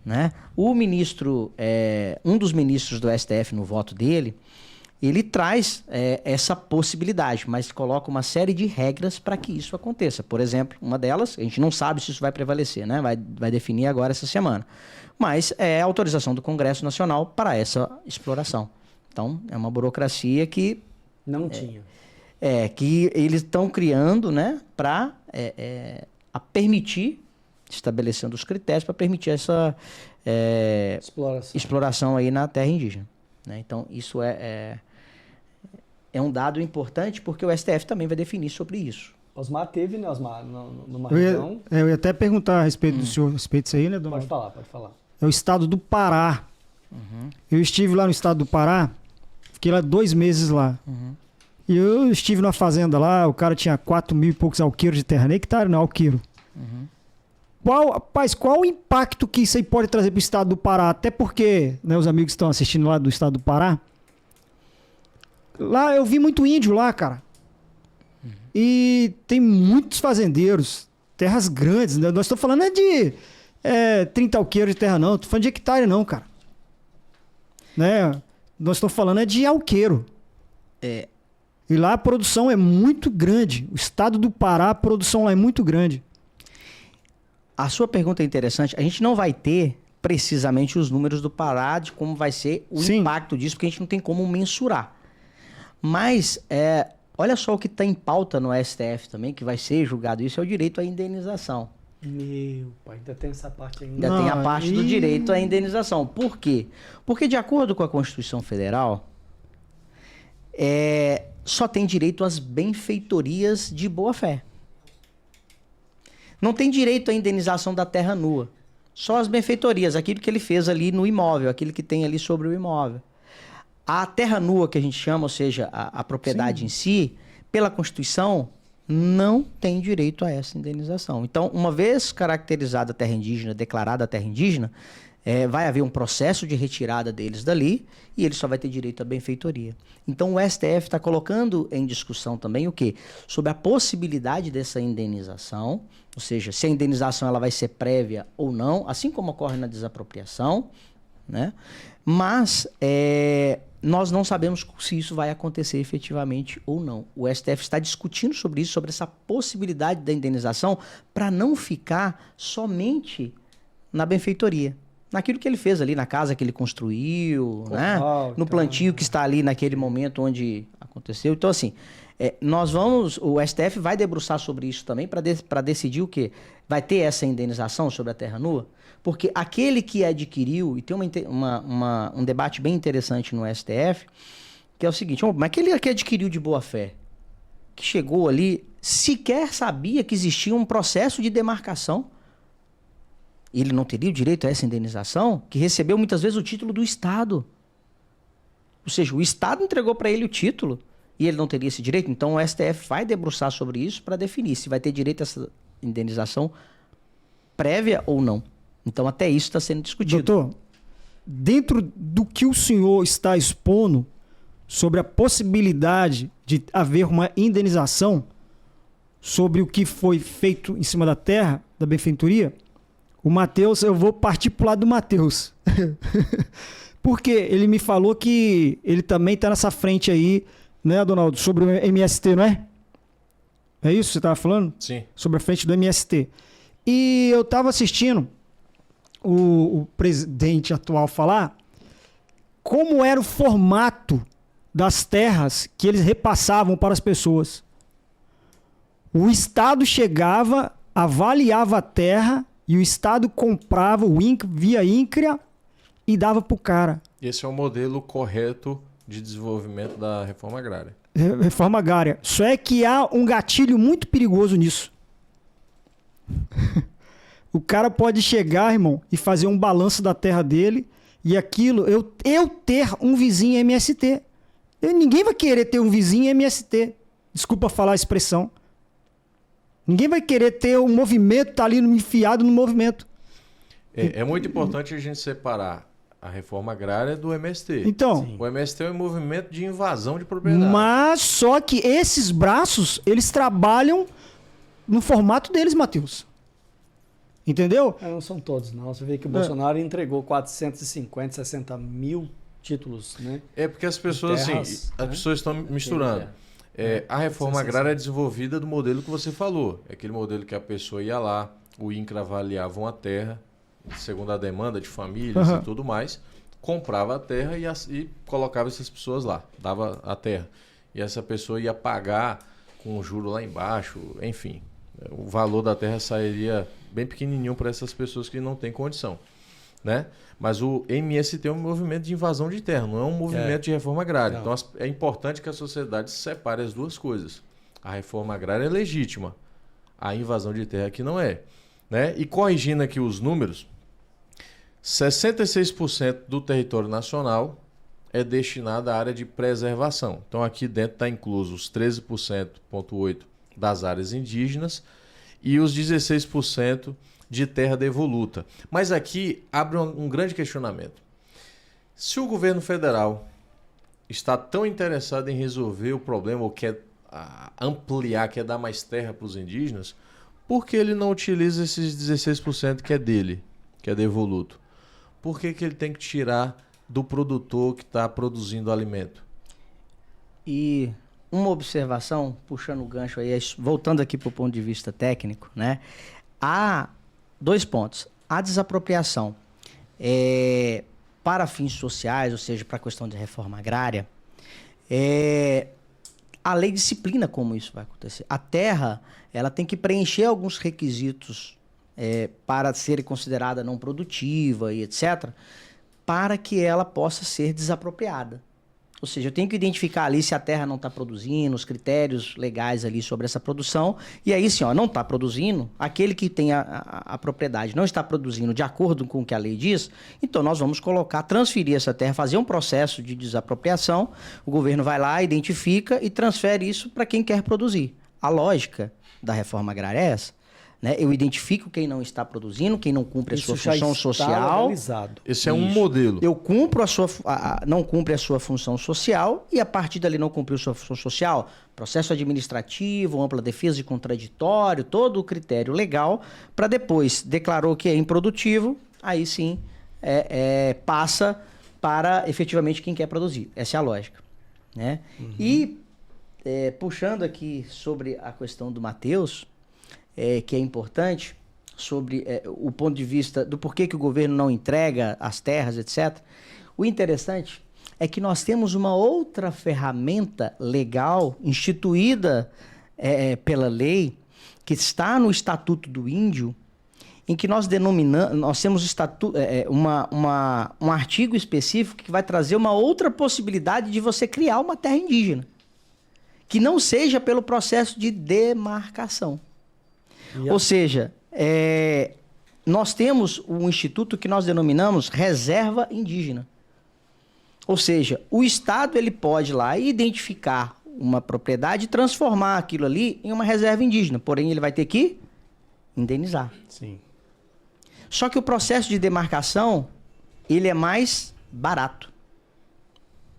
Né? O ministro, um dos ministros do STF, no voto dele, ele traz essa possibilidade, mas coloca uma série de regras para que isso aconteça. Por exemplo, uma delas, a gente não sabe se isso vai prevalecer, né? Vai definir agora essa semana. Mas é a autorização do Congresso Nacional para essa exploração. Então, é uma burocracia que... Não tinha. Que eles estão criando, né, para permitir, estabelecendo os critérios para permitir essa exploração aí na terra indígena. Né? Então, isso é um dado importante porque o STF também vai definir sobre isso. Osmar teve, né, Osmar, numa região... Eu ia até perguntar a respeito do senhor, a respeito disso aí, né, Dona? Pode falar. É o estado do Pará. Eu estive lá no estado do Pará, fiquei lá 2 meses lá. E eu estive numa fazenda lá, o cara tinha 4.000 e poucos alqueiros de terra, nem hectare, não, alqueiro. Qual o impacto que isso aí pode trazer para o estado do Pará? Até porque, né, os amigos que estão assistindo lá do estado do Pará, lá eu vi muito índio lá, cara. E tem muitos fazendeiros, terras grandes, né? Nós estamos falando de 30 alqueiros de terra, não. Estou falando de hectare, não, cara. Né? Nós estamos falando de alqueiro. E lá a produção é muito grande. O estado do Pará, a produção lá é muito grande. A sua pergunta é interessante. A gente não vai ter precisamente os números do Pará de como vai ser o impacto disso, porque a gente não tem como mensurar. Mas, olha só o que está em pauta no STF também, que vai ser julgado isso, é o direito à indenização. Meu pai, ainda tem essa parte ainda. Ainda Não, tem a parte do e- direito à indenização. Por quê? Porque, de acordo com a Constituição Federal, só tem direito às benfeitorias de boa-fé. Não tem direito à indenização da terra nua. Só as benfeitorias, aquilo que ele fez ali no imóvel, aquilo que tem ali sobre o imóvel. A terra nua, que a gente chama, ou seja, a propriedade em si, pela Constituição, não tem direito a essa indenização. Então, uma vez caracterizada a terra indígena, declarada a terra indígena, vai haver um processo de retirada deles dali e ele só vai ter direito à benfeitoria. Então, o STF está colocando em discussão também o quê? Sobre a possibilidade dessa indenização, ou seja, se a indenização ela vai ser prévia ou não, assim como ocorre na desapropriação, né? Mas nós não sabemos se isso vai acontecer efetivamente ou não. O STF está discutindo sobre isso, sobre essa possibilidade da indenização, para não ficar somente na benfeitoria. Naquilo que ele fez ali, na casa que ele construiu, né? No plantio que está ali naquele momento onde aconteceu. Então, assim, o STF vai debruçar sobre isso também para decidir o quê? Vai ter essa indenização sobre a terra nua? Porque aquele que adquiriu, e tem um debate bem interessante no STF, que é o seguinte, mas aquele que adquiriu de boa fé, que chegou ali, sequer sabia que existia um processo de demarcação. Ele não teria o direito a essa indenização, que recebeu muitas vezes o título do Estado. Ou seja, o Estado entregou para ele o título e ele não teria esse direito. Então o STF vai debruçar sobre isso para definir se vai ter direito a essa indenização prévia ou não. Então até isso está sendo discutido. Doutor, dentro do que o senhor está expondo sobre a possibilidade de haver uma indenização sobre o que foi feito em cima da terra, da benfeitoria, o Matheus, eu vou partir pro lado do Matheus. Porque ele me falou que ele também está nessa frente aí, né, Donaldo, sobre o MST, não é? É isso que você estava falando? Sim. Sobre a frente do MST. E eu estava assistindo o presidente atual falar como era o formato das terras que eles repassavam para as pessoas. O Estado chegava, avaliava a terra e o Estado comprava via INCRA e dava para o cara. Esse é o modelo correto de desenvolvimento da reforma agrária. Reforma agrária. Só é que há um gatilho muito perigoso nisso. O cara pode chegar, irmão, e fazer um balanço da terra dele e aquilo, eu ter um vizinho MST. Ninguém vai querer ter um vizinho MST. Desculpa falar a expressão. Ninguém vai querer ter um movimento, tá ali enfiado no movimento. É muito importante a gente separar a reforma agrária do MST. Então, o MST é um movimento de invasão de propriedade. Mas só que esses braços, eles trabalham no formato deles, Matheus. Entendeu? Não são todos, não. Você vê que o Bolsonaro entregou 450, 60 mil títulos, né? É porque as pessoas, terras, as pessoas estão misturando. A reforma agrária é desenvolvida do modelo que você falou. É aquele modelo que a pessoa ia lá, o INCRA avaliava uma terra, segundo a demanda de famílias e tudo mais, comprava a terra e colocava essas pessoas lá, dava a terra. E essa pessoa ia pagar com o juro lá embaixo, enfim. O valor da terra sairia bem pequenininho para essas pessoas que não têm condição, né? Mas o MST é um movimento de invasão de terra, não é um movimento de reforma agrária. Não. Então é importante que a sociedade separe as duas coisas. A reforma agrária é legítima, a invasão de terra aqui não é, né? E corrigindo aqui os números, 66% do território nacional é destinado à área de preservação. Então aqui dentro está incluso os 13,8% das áreas indígenas e os 16% de terra devoluta. Mas aqui abre um grande questionamento. Se o governo federal está tão interessado em resolver o problema ou quer ampliar, quer dar mais terra para os indígenas, por que ele não utiliza esses 16% que é dele, que é devoluto? Por que ele tem que tirar do produtor que está produzindo alimento? E uma observação, puxando o gancho aí, voltando aqui para o ponto de vista técnico, né? Há 2 pontos. A desapropriação para fins sociais, ou seja, para a questão de reforma agrária, a lei disciplina como isso vai acontecer. A terra, ela tem que preencher alguns requisitos para ser considerada não produtiva e etc., para que ela possa ser desapropriada. Ou seja, eu tenho que identificar ali se a terra não está produzindo, os critérios legais ali sobre essa produção, e aí sim, ó, não está produzindo, aquele que tem a propriedade não está produzindo de acordo com o que a lei diz, então nós vamos transferir essa terra, fazer um processo de desapropriação, o governo vai lá, identifica e transfere isso para quem quer produzir. A lógica da reforma agrária é essa. Né? Eu identifico quem não está produzindo, quem não cumpre a sua função social. Esse é um modelo. Eu cumpro não cumpre a sua função social e a partir dali não cumpriu a sua função social, processo administrativo, ampla defesa de contraditório, todo o critério legal, para depois declarou que é improdutivo, aí sim passa para efetivamente quem quer produzir. Essa é a lógica. Né? E puxando aqui sobre a questão do Matheus, que é importante, sobre o ponto de vista do porquê que o governo não entrega as terras, etc. O interessante é que nós temos uma outra ferramenta legal instituída pela lei, que está no Estatuto do Índio, em que nós temos um artigo específico que vai trazer uma outra possibilidade de você criar uma terra indígena, que não seja pelo processo de demarcação. Ou seja, nós temos um instituto que nós denominamos reserva indígena. Ou seja, o Estado ele pode ir lá identificar uma propriedade e transformar aquilo ali em uma reserva indígena. Porém, ele vai ter que indenizar. Sim. Só que o processo de demarcação, ele é mais barato.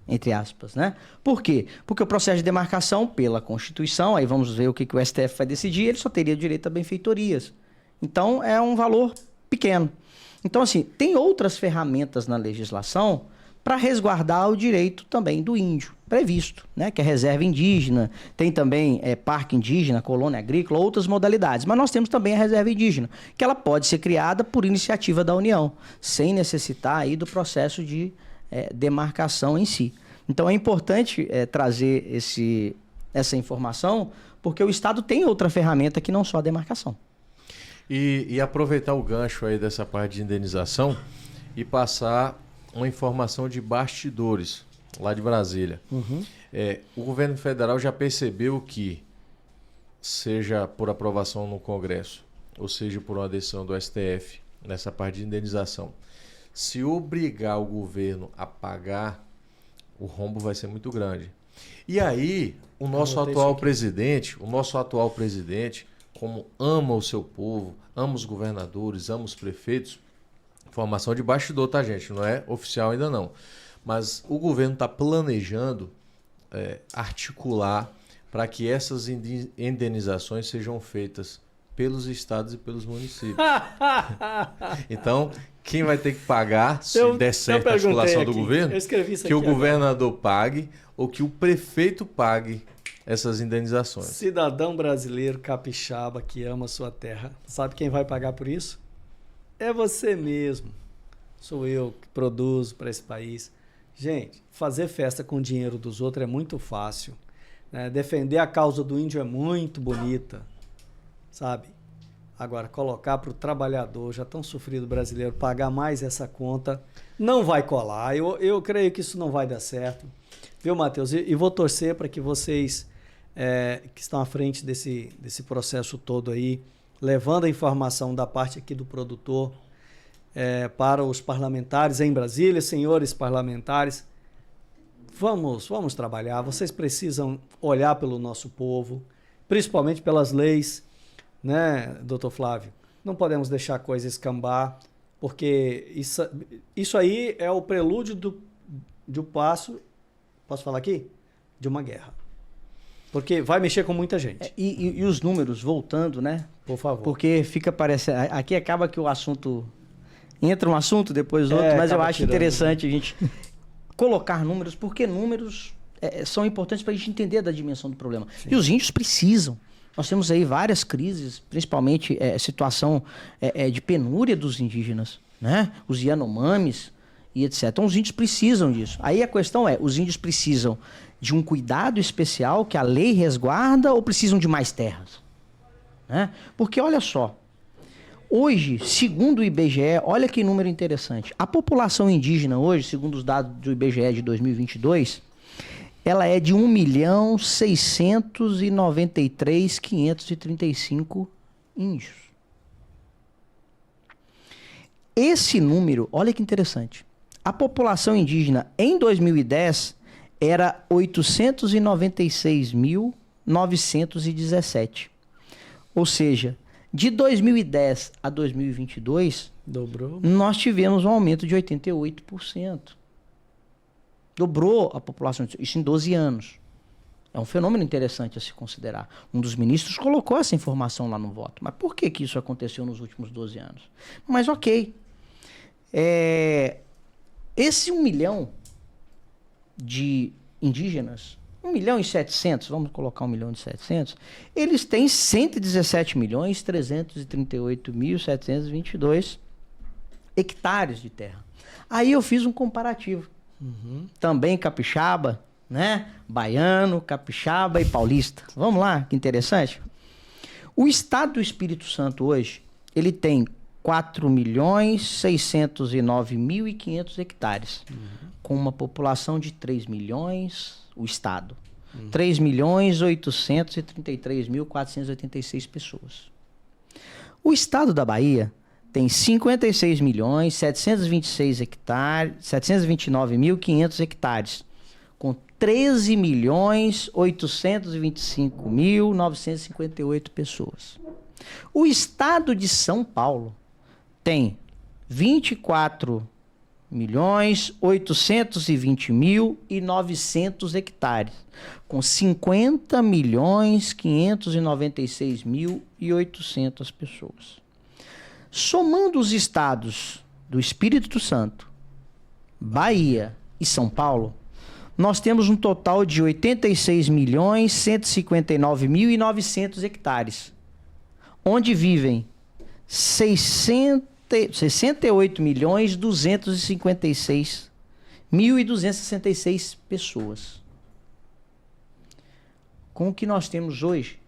Entre aspas, né? Por quê? Porque o processo de demarcação, pela Constituição, aí vamos ver o que o STF vai decidir, ele só teria direito a benfeitorias. Então, é um valor pequeno. Então, assim, tem outras ferramentas na legislação para resguardar o direito também do índio, previsto, né? Que é reserva indígena, tem também parque indígena, colônia agrícola, outras modalidades. Mas nós temos também a reserva indígena, que ela pode ser criada por iniciativa da União, sem necessitar aí do processo de demarcação em si. Então é importante trazer essa informação, porque o Estado tem outra ferramenta que não só a demarcação. E aproveitar o gancho aí dessa parte de indenização e passar uma informação de bastidores lá de Brasília. O governo federal já percebeu que, seja por aprovação no Congresso, ou seja por uma decisão do STF, nessa parte de indenização, se obrigar o governo a pagar, o rombo vai ser muito grande. E aí, o nosso atual presidente, como ama o seu povo, ama os governadores, ama os prefeitos, informação de bastidor, tá, gente? Não é oficial ainda não. Mas o governo está planejando articular para que essas indenizações sejam feitas pelos estados e pelos municípios. Então, quem vai ter que pagar, se der certo a articulação do governo, que o governador pague ou que o prefeito pague essas indenizações. Cidadão brasileiro capixaba que ama a sua terra, sabe quem vai pagar por isso? É você mesmo. Sou eu que produzo para esse país. Gente, fazer festa com o dinheiro dos outros é muito fácil. Né? Defender a causa do índio é muito bonita. Sabe? Agora, colocar para o trabalhador já tão sofrido brasileiro pagar mais essa conta, não vai colar. Eu creio que isso não vai dar certo. Viu, Matheus? E vou torcer para que vocês que estão à frente desse processo todo aí, levando a informação da parte aqui do produtor para os parlamentares em Brasília, senhores parlamentares, vamos trabalhar. Vocês precisam olhar pelo nosso povo, principalmente pelas leis, né, doutor Flávio? Não podemos deixar a coisa escambar, porque isso aí é o prelúdio do passo, posso falar aqui? De uma guerra. Porque vai mexer com muita gente. E os números, voltando, né? Por favor. Porque fica parecendo... Aqui acaba que o assunto... Entra um assunto, depois outro, mas eu acho interessante a gente colocar números, porque números são importantes para a gente entender da dimensão do problema. Sim. E os índios precisam. Nós temos aí várias crises, principalmente situação de penúria dos indígenas, né? Os Yanomamis e etc. Então os índios precisam disso. Aí a questão os índios precisam de um cuidado especial que a lei resguarda ou precisam de mais terras? Né? Porque olha só, Hoje, segundo o IBGE, olha que número interessante. A população indígena hoje, segundo os dados do IBGE de 2022, ela é de 1.693.535 índios. Esse número, olha que interessante. A população indígena em 2010 era 896.917. Ou seja, de 2010 a 2022, Dobrou. nós tivemos um aumento de 88%. Dobrou a população, isso em 12 anos. É um fenômeno interessante a se considerar. Um dos ministros colocou essa informação lá no voto. Mas por que isso aconteceu nos últimos 12 anos? Mas ok. Esse 1 milhão de indígenas, 1.700.000, vamos colocar 1.700.000, eles têm 117.338.722 hectares de terra. Aí eu fiz um comparativo. Também capixaba, né? Baiano, capixaba e paulista. Vamos lá, que interessante. O estado do Espírito Santo hoje, ele tem 4.609.500 hectares, com uma população de 3 milhões, o estado. 3.833.486 pessoas. O estado da Bahia tem 56.726 hectares, 729.500 hectares, com 13.825.958 pessoas. O estado de São Paulo tem 24.820.900 hectares, com 50.596.800 pessoas. Somando os estados do Espírito Santo, Bahia e São Paulo, nós temos um total de 86.159.900 hectares, onde vivem 68.256.266 pessoas. Com o que nós temos hoje,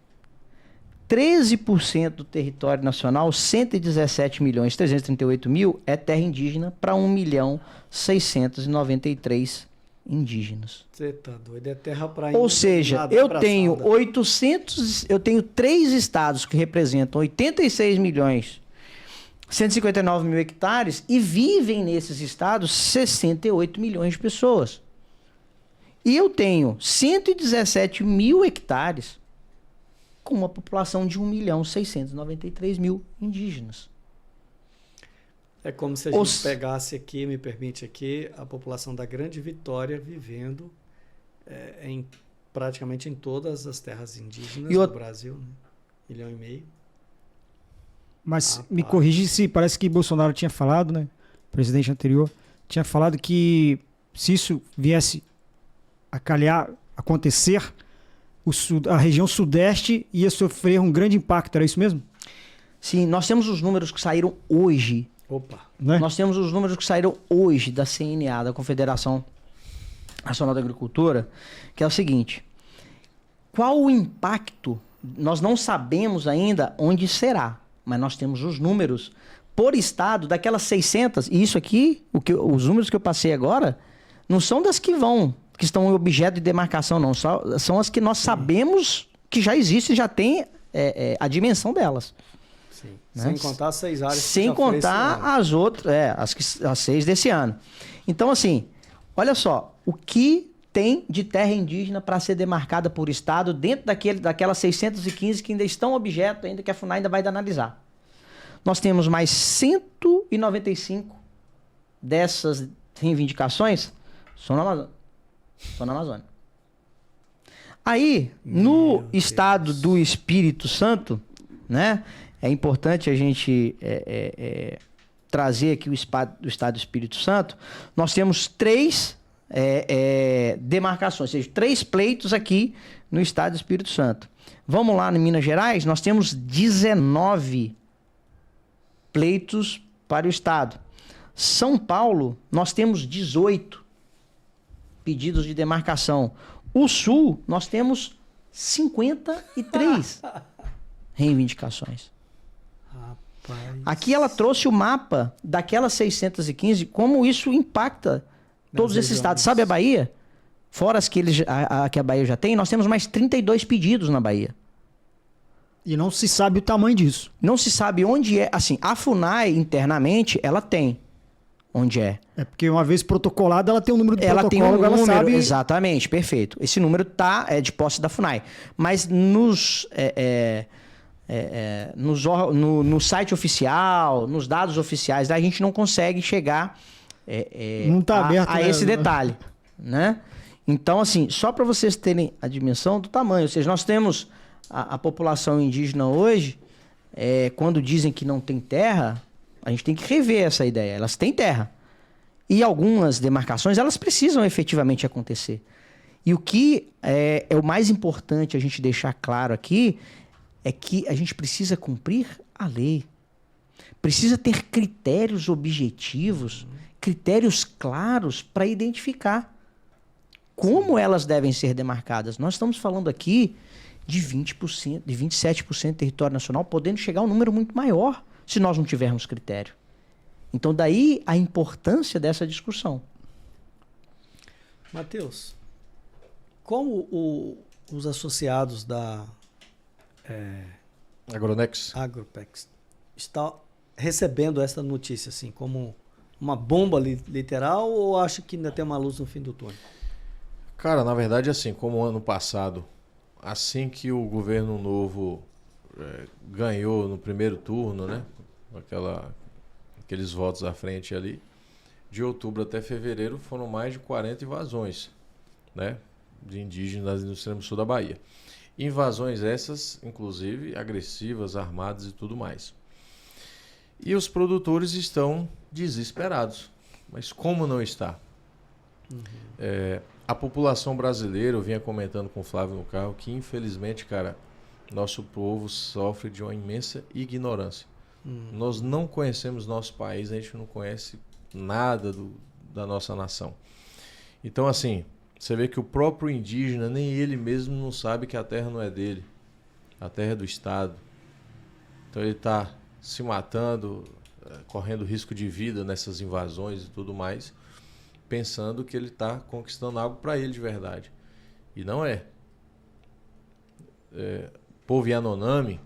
13% do território nacional, 117.338.000, é terra indígena para 1.693.000 indígenos. Você tá doido, é terra pra Ou seja, eu tenho 3 estados que representam 86.159.000 hectares e vivem nesses estados 68 milhões de pessoas. E eu tenho 117.000 hectares com uma população de 1.693.000 indígenas. É como se a gente pegasse aqui, me permite aqui, a população da Grande Vitória vivendo praticamente em todas as terras indígenas do Brasil, né? 1,5 milhão. Mas me corrige se parece que Bolsonaro tinha falado, né? O presidente anterior tinha falado que se isso viesse a acontecer, a região sudeste ia sofrer um grande impacto. Era isso mesmo? Sim, nós temos os números que saíram hoje. Né? Nós temos os números que saíram hoje da CNA, da Confederação Nacional da Agricultura, que é o seguinte: qual o impacto? Nós não sabemos ainda onde será, mas nós temos os números por estado daquelas 600, e isso aqui, os números que eu passei agora, não são das que estão em objeto de demarcação, não, são as que nós sabemos que já existem, já tem a dimensão delas. Sim. Né? Sem contar as 6 áreas. Sem contar as outras, as 6 desse ano. Então, assim, olha só, o que tem de terra indígena para ser demarcada por estado dentro daquelas 615 que ainda estão objeto, ainda que a FUNAI ainda vai analisar. Nós temos mais 195 dessas reivindicações são na Amazônia. Aí, no estado do Espírito Santo, né? É importante a gente trazer aqui o estado do Espírito Santo. Nós temos 3 demarcações, ou seja, 3 pleitos aqui no estado do Espírito Santo. Vamos lá em Minas Gerais, nós temos 19 pleitos para o estado. São Paulo, nós temos 18 pedidos de demarcação. O Sul, nós temos 53 reivindicações. Aqui ela trouxe o mapa daquelas 615, como isso impacta todos esses estados. Sabe a Bahia? Fora as que, que a Bahia já tem, nós temos mais 32 pedidos na Bahia. E não se sabe o tamanho disso. Não se sabe onde é. Assim, a FUNAI, internamente, ela tem onde é. É porque uma vez protocolada, ela tem um número de Ela tem um protocolo, ela número, sabe... exatamente, perfeito. Esse número é de posse da FUNAI. Mas no site oficial, nos dados oficiais, a gente não consegue chegar não tá aberto, a né? esse detalhe, né? Então, assim, só para vocês terem a dimensão do tamanho, ou seja, nós temos a população indígena hoje, quando dizem que não tem terra, a gente tem que rever essa ideia. Elas têm terra. E algumas demarcações, elas precisam efetivamente acontecer. E o que é o mais importante a gente deixar claro aqui é que a gente precisa cumprir a lei. Precisa ter critérios objetivos, critérios claros para identificar como elas devem ser demarcadas. Nós estamos falando aqui de 20%, de 27% do território nacional, podendo chegar a um número muito maior se nós não tivermos critério. Então, daí a importância dessa discussão. Matheus, como os associados da Agropex estão recebendo essa notícia assim, como uma bomba literal, ou acha que ainda tem uma luz no fim do túnel? Cara, na verdade, assim, como ano passado, assim que o governo novo ganhou no primeiro turno, né? Aqueles votos à frente ali, de outubro até fevereiro foram mais de 40 invasões, né? De indígenas no extremo sul da Bahia. Invasões essas, inclusive, agressivas, armadas e tudo mais. E os produtores estão desesperados. Mas como não está? A população brasileira, eu vinha comentando com o Flávio no carro, que infelizmente, cara, nosso povo sofre de uma imensa ignorância. Nós não conhecemos nosso país, a gente não conhece nada da nossa nação. Então, assim, você vê que o próprio indígena, nem ele mesmo não sabe que a terra não é dele. A terra é do Estado. Então ele está se matando, correndo risco de vida nessas invasões e tudo mais, pensando que ele está conquistando algo para ele de verdade. E não é. Povo Yanomami,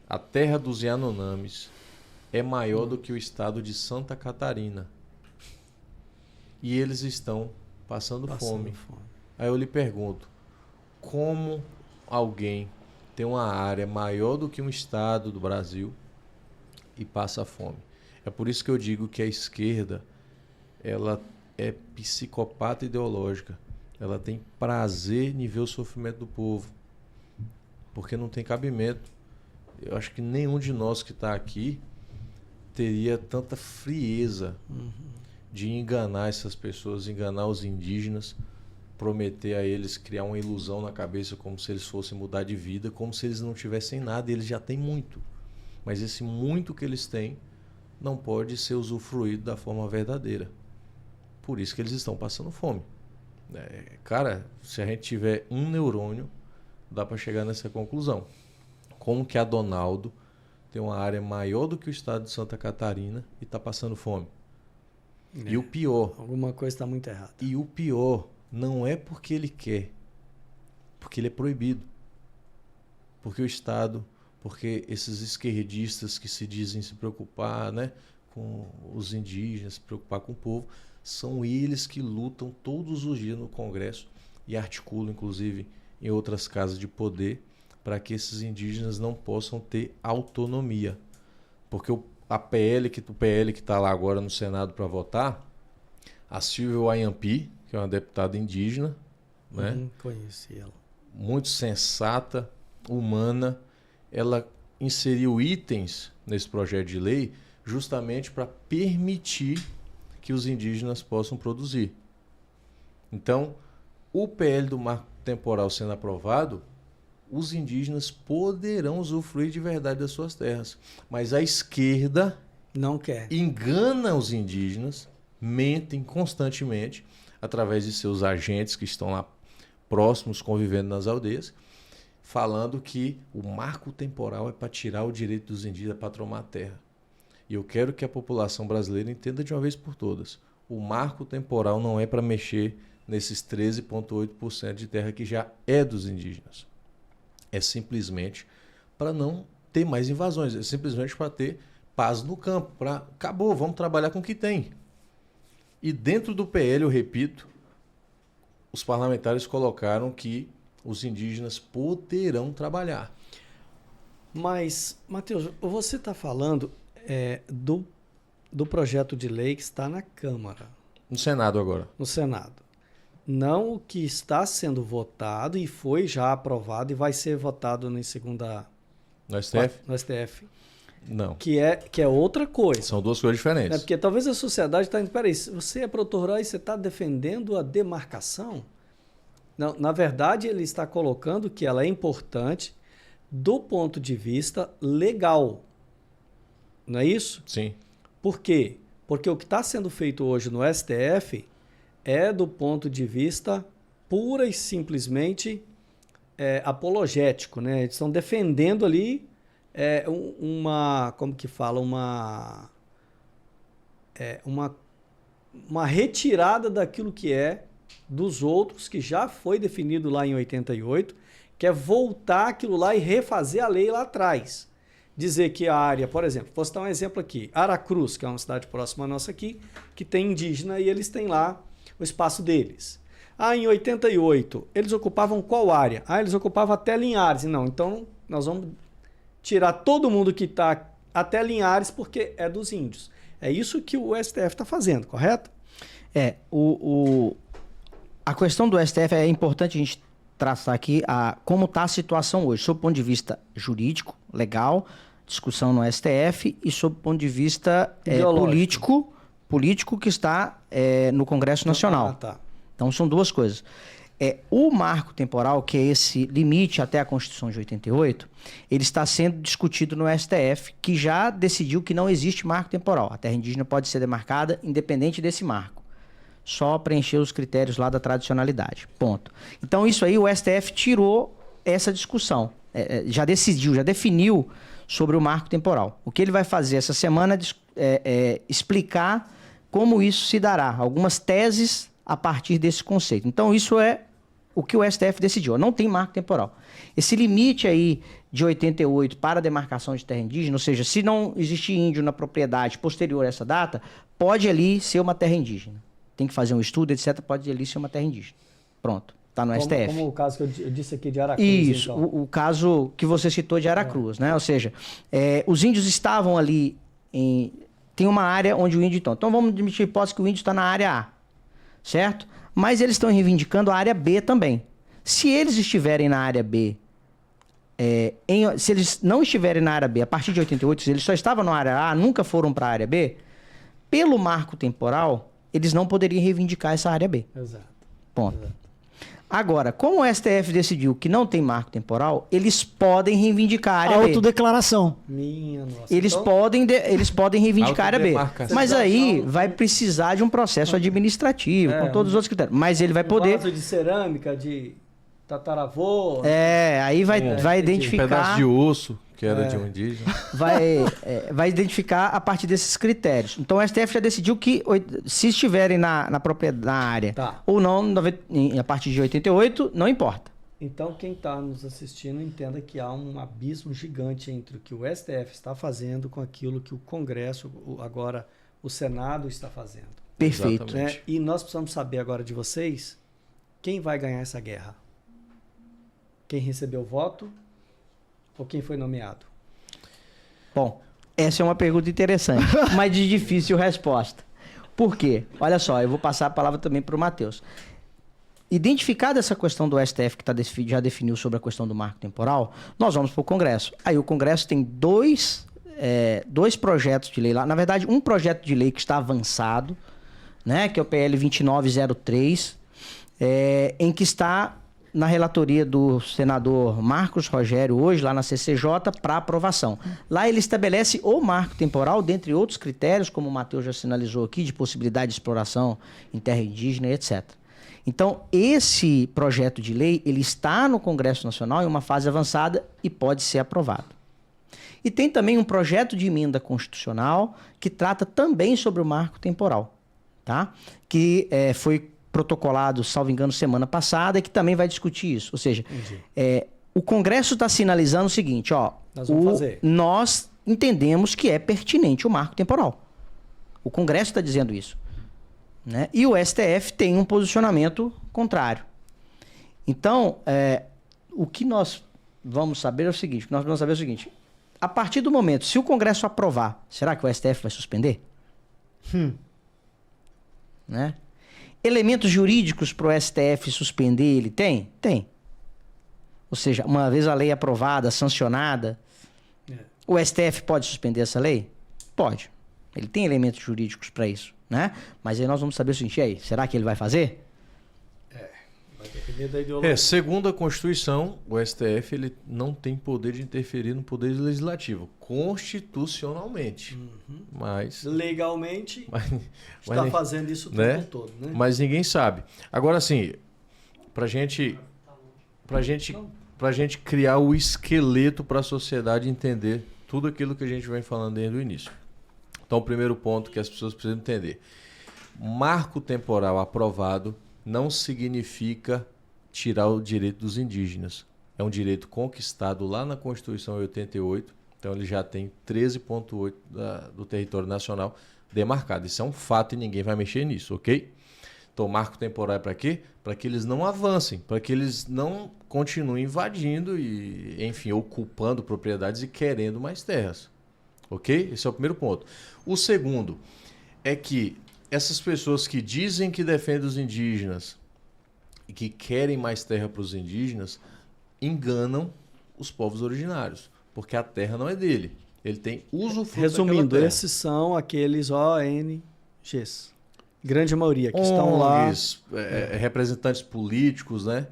a terra dos Yanomamis é maior do que o estado de Santa Catarina. E eles estão passando fome. Aí eu lhe pergunto, como alguém tem uma área maior do que um estado do Brasil e passa fome? É por isso que eu digo que a esquerda, ela é psicopata ideológica. Ela tem prazer em ver o sofrimento do povo. Porque não tem cabimento. Eu acho que nenhum de nós que está aqui teria tanta frieza de enganar essas pessoas, enganar os indígenas, prometer a eles, criar uma ilusão na cabeça como se eles fossem mudar de vida, como se eles não tivessem nada. Eles já têm muito. Mas esse muito que eles têm não pode ser usufruído da forma verdadeira. Por isso que eles estão passando fome. Cara, se a gente tiver um neurônio, dá para chegar nessa conclusão. Como que a Donaldo tem uma área maior do que o estado de Santa Catarina e está passando fome? E o pior... Alguma coisa está muito errada. E o pior não é porque ele quer, porque ele é proibido. Porque o Estado, porque esses esquerdistas que se dizem se preocupar, né, com os indígenas, se preocupar com o povo, são eles que lutam todos os dias no Congresso e articulam, inclusive, em outras casas de poder, para que esses indígenas não possam ter autonomia. Porque o PL que está lá agora no Senado para votar, a Silvia Wayampi, que é uma deputada indígena, né? Conheci ela. Muito sensata, humana, ela inseriu itens nesse projeto de lei justamente para permitir que os indígenas possam produzir. Então, o PL do marco temporal sendo aprovado, os indígenas poderão usufruir de verdade das suas terras. Mas a esquerda não quer. Engana os indígenas, mentem constantemente, através de seus agentes que estão lá próximos, convivendo nas aldeias, falando que o marco temporal é para tirar o direito dos indígenas para tomar a terra. E eu quero que a população brasileira entenda de uma vez por todas. O marco temporal não é para mexer nesses 13,8% de terra que já é dos indígenas. É simplesmente para não ter mais invasões. É simplesmente para ter paz no campo. Acabou, vamos trabalhar com o que tem. E dentro do PL, eu repito, os parlamentares colocaram que os indígenas poderão trabalhar. Mas, Matheus, você está falando do projeto de lei que está na Câmara. No Senado agora. No Senado. Não o que está sendo votado e foi já aprovado e vai ser votado em segunda... No STF? No STF. Não. Que é outra coisa. São duas coisas diferentes. Porque talvez a sociedade está indo... Peraí, você é produtor rural e você está defendendo a demarcação? Não, na verdade, ele está colocando que ela é importante do ponto de vista legal. Não é isso? Sim. Por quê? Porque o que está sendo feito hoje no STF é do ponto de vista pura e simplesmente apologético, né? Eles estão defendendo ali como que fala? Uma retirada daquilo que é dos outros, que já foi definido lá em 88, que é voltar aquilo lá e refazer a lei lá atrás. Dizer que a área, por exemplo, vou citar um exemplo aqui, Aracruz, que é uma cidade próxima à nossa aqui, que tem indígena e eles têm lá o espaço deles. Em 88, eles ocupavam qual área? Eles ocupavam até Linhares. Não, então nós vamos tirar todo mundo que está até Linhares porque é dos índios. É isso que o STF está fazendo, correto? A questão do STF é importante a gente traçar aqui como está a situação hoje, sob o ponto de vista jurídico, legal, discussão no STF, e sob o ponto de vista político que está no Congresso Nacional. Tá. Então são duas coisas. O marco temporal, que é esse limite até a Constituição de 88, ele está sendo discutido no STF, que já decidiu que não existe marco temporal. A terra indígena pode ser demarcada independente desse marco. Só preencher os critérios lá da tradicionalidade. Ponto. Então, isso aí, o STF tirou essa discussão. Já definiu sobre o marco temporal. O que ele vai fazer essa semana é explicar como isso se dará. Algumas teses a partir desse conceito. Então, isso é o que o STF decidiu. Não tem marco temporal. Esse limite aí de 88 para a demarcação de terra indígena, ou seja, se não existir índio na propriedade posterior a essa data, pode ali ser uma terra indígena. Tem que fazer um estudo, etc. Pode ali ser uma terra indígena. Pronto. Está no STF. Como o caso que eu disse aqui de Aracruz. Isso. Então. O caso que você citou de Aracruz, né? Ou seja, os índios estavam ali tem uma área onde o índio está. Então vamos admitir a hipótese que o índio está na área A. Certo? Mas eles estão reivindicando a área B também. Se eles estiverem na área B, se eles não estiverem na área B a partir de 88, se eles só estavam na área A, nunca foram para a área B, pelo marco temporal, eles não poderiam reivindicar essa área B. Exato. Ponto. Exato. Agora, como o STF decidiu que não tem marco temporal, eles podem reivindicar a área B. Autodeclaração. Minha nossa. Eles podem reivindicar a área B. Mas aí vai precisar de um processo administrativo, com todos os outros critérios. Mas ele vai poder... Vaso de cerâmica, de tataravô. Aí vai identificar... Um pedaço de osso, que era de um indígena. Vai identificar a partir desses critérios. Então o STF já decidiu que se estiverem na propriedade, na área ou não, a partir de 88, não importa. Então quem está nos assistindo entenda que há um abismo gigante entre o que o STF está fazendo com aquilo que o Congresso, agora o Senado, está fazendo. Perfeito. Né? E nós precisamos saber agora de vocês quem vai ganhar essa guerra. Quem recebeu o voto ou quem foi nomeado? Bom, essa é uma pergunta interessante, mas de difícil resposta. Por quê? Olha só, eu vou passar a palavra também para o Matheus. Identificada essa questão do STF, que já definiu sobre a questão do marco temporal, nós vamos para o Congresso. Aí o Congresso tem dois projetos de lei lá. Na verdade, um projeto de lei que está avançado, né, que é o PL 2903, em que está na relatoria do senador Marcos Rogério, hoje, lá na CCJ, para aprovação. Lá ele estabelece o marco temporal, dentre outros critérios, como o Matheus já sinalizou aqui, de possibilidade de exploração em terra indígena, etc. Então, esse projeto de lei, ele está no Congresso Nacional em uma fase avançada e pode ser aprovado. E tem também um projeto de emenda constitucional que trata também sobre o marco temporal, tá? Que foi protocolado, salvo engano, semana passada, e que também vai discutir isso. Ou seja, o Congresso está sinalizando o seguinte, ó, nós entendemos que é pertinente o marco temporal. O Congresso está dizendo isso, né? E o STF tem um posicionamento contrário. Então, o que nós vamos saber é o seguinte, a partir do momento, se o Congresso aprovar, será que o STF vai suspender? Né? Elementos jurídicos para o STF suspender ele tem? Tem. Ou seja, uma vez a lei aprovada, sancionada, o STF pode suspender essa lei? Pode. Ele tem elementos jurídicos para isso, né? Mas aí nós vamos saber o seguinte, e aí, será que ele vai fazer? Vai depender da ideologia. Segundo a Constituição, o STF ele não tem poder de interferir no poder legislativo, constitucionalmente. Mas legalmente está fazendo isso o tempo todo, né? Mas ninguém sabe. Agora, assim, pra gente criar o esqueleto para a sociedade entender tudo aquilo que a gente vem falando desde o início. Então, o primeiro ponto que as pessoas precisam entender. Marco temporal aprovado não significa tirar o direito dos indígenas. É um direito conquistado lá na Constituição 88. Então, ele já tem 13,8% do território nacional demarcado. Isso é um fato e ninguém vai mexer nisso, ok? Então, marco temporal é para quê? Para que eles não avancem, para que eles não continuem invadindo e, enfim, ocupando propriedades e querendo mais terras. Ok? Esse é o primeiro ponto. O segundo é que essas pessoas que dizem que defendem os indígenas e que querem mais terra para os indígenas enganam os povos originários, porque a terra não é dele. Ele tem usufruto. Resumindo, esses são aqueles ONGs. Grande maioria que estão lá. Representantes políticos, né,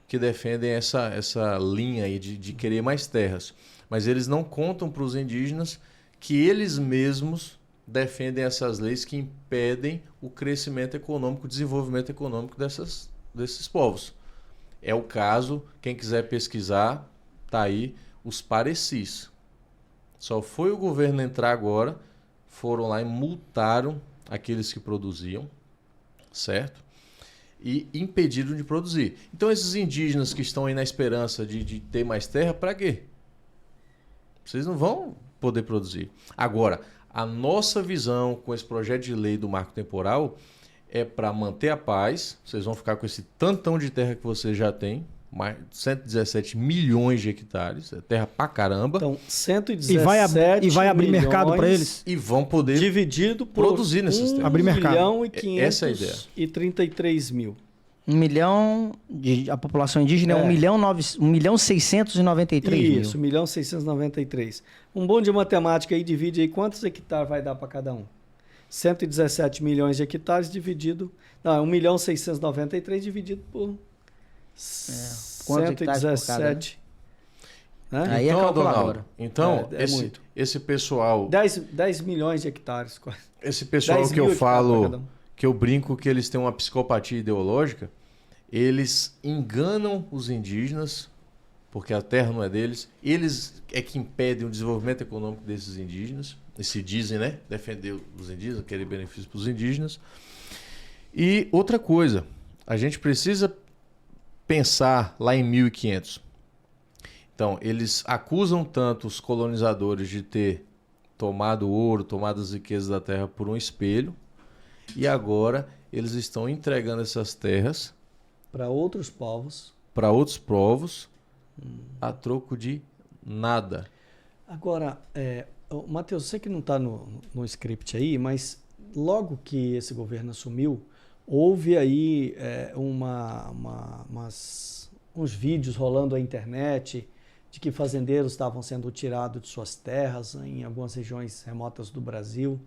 que defendem essa linha aí de querer mais terras. Mas eles não contam para os indígenas que eles mesmos defendem essas leis que impedem o crescimento econômico, o desenvolvimento econômico desses povos. É o caso, quem quiser pesquisar, tá aí, os parecis. Só foi o governo entrar agora, foram lá e multaram aqueles que produziam, certo? E impediram de produzir. Então esses indígenas que estão aí na esperança de ter mais terra, para quê? Vocês não vão poder produzir. Agora, a nossa visão com esse projeto de lei do marco temporal é para manter a paz. Vocês vão ficar com esse tantão de terra que vocês já têm, mais 117 milhões de hectares, é terra pra caramba. Então, 117 e vai abrir mercado para eles. E vão poder dividido por produzir nessas terras. Abrir mercado. 1 milhão e 533 Essa é a ideia. mil. 1 milhão, a população indígena é 1 milhão 693 mil. Isso, 1 milhão 693. Um bom de matemática aí, divide aí quantos hectares vai dar para cada um. 117 milhões de hectares dividido... Não, 1 milhão 693 dividido por... Quantos hectares por cada, né? 117. Né? Aí então, é calculadora. Então, muito. esse pessoal... 10 milhões de hectares. Esse pessoal que eu falo, que eu brinco que eles têm uma psicopatia ideológica, eles enganam os indígenas, porque a terra não é deles, eles é que impedem o desenvolvimento econômico desses indígenas, e se dizem, né, defender os indígenas, querer benefícios para os indígenas. E outra coisa, a gente precisa pensar lá em 1500. Então, eles acusam tanto os colonizadores de ter tomado ouro, tomado as riquezas da terra por um espelho, e agora eles estão entregando essas terras para outros povos. Para outros povos, a troco de nada. Agora, Matheus, você que não está no script aí, mas logo que esse governo assumiu, houve aí uns vídeos rolando na internet de que fazendeiros estavam sendo tirados de suas terras em algumas regiões remotas do Brasil,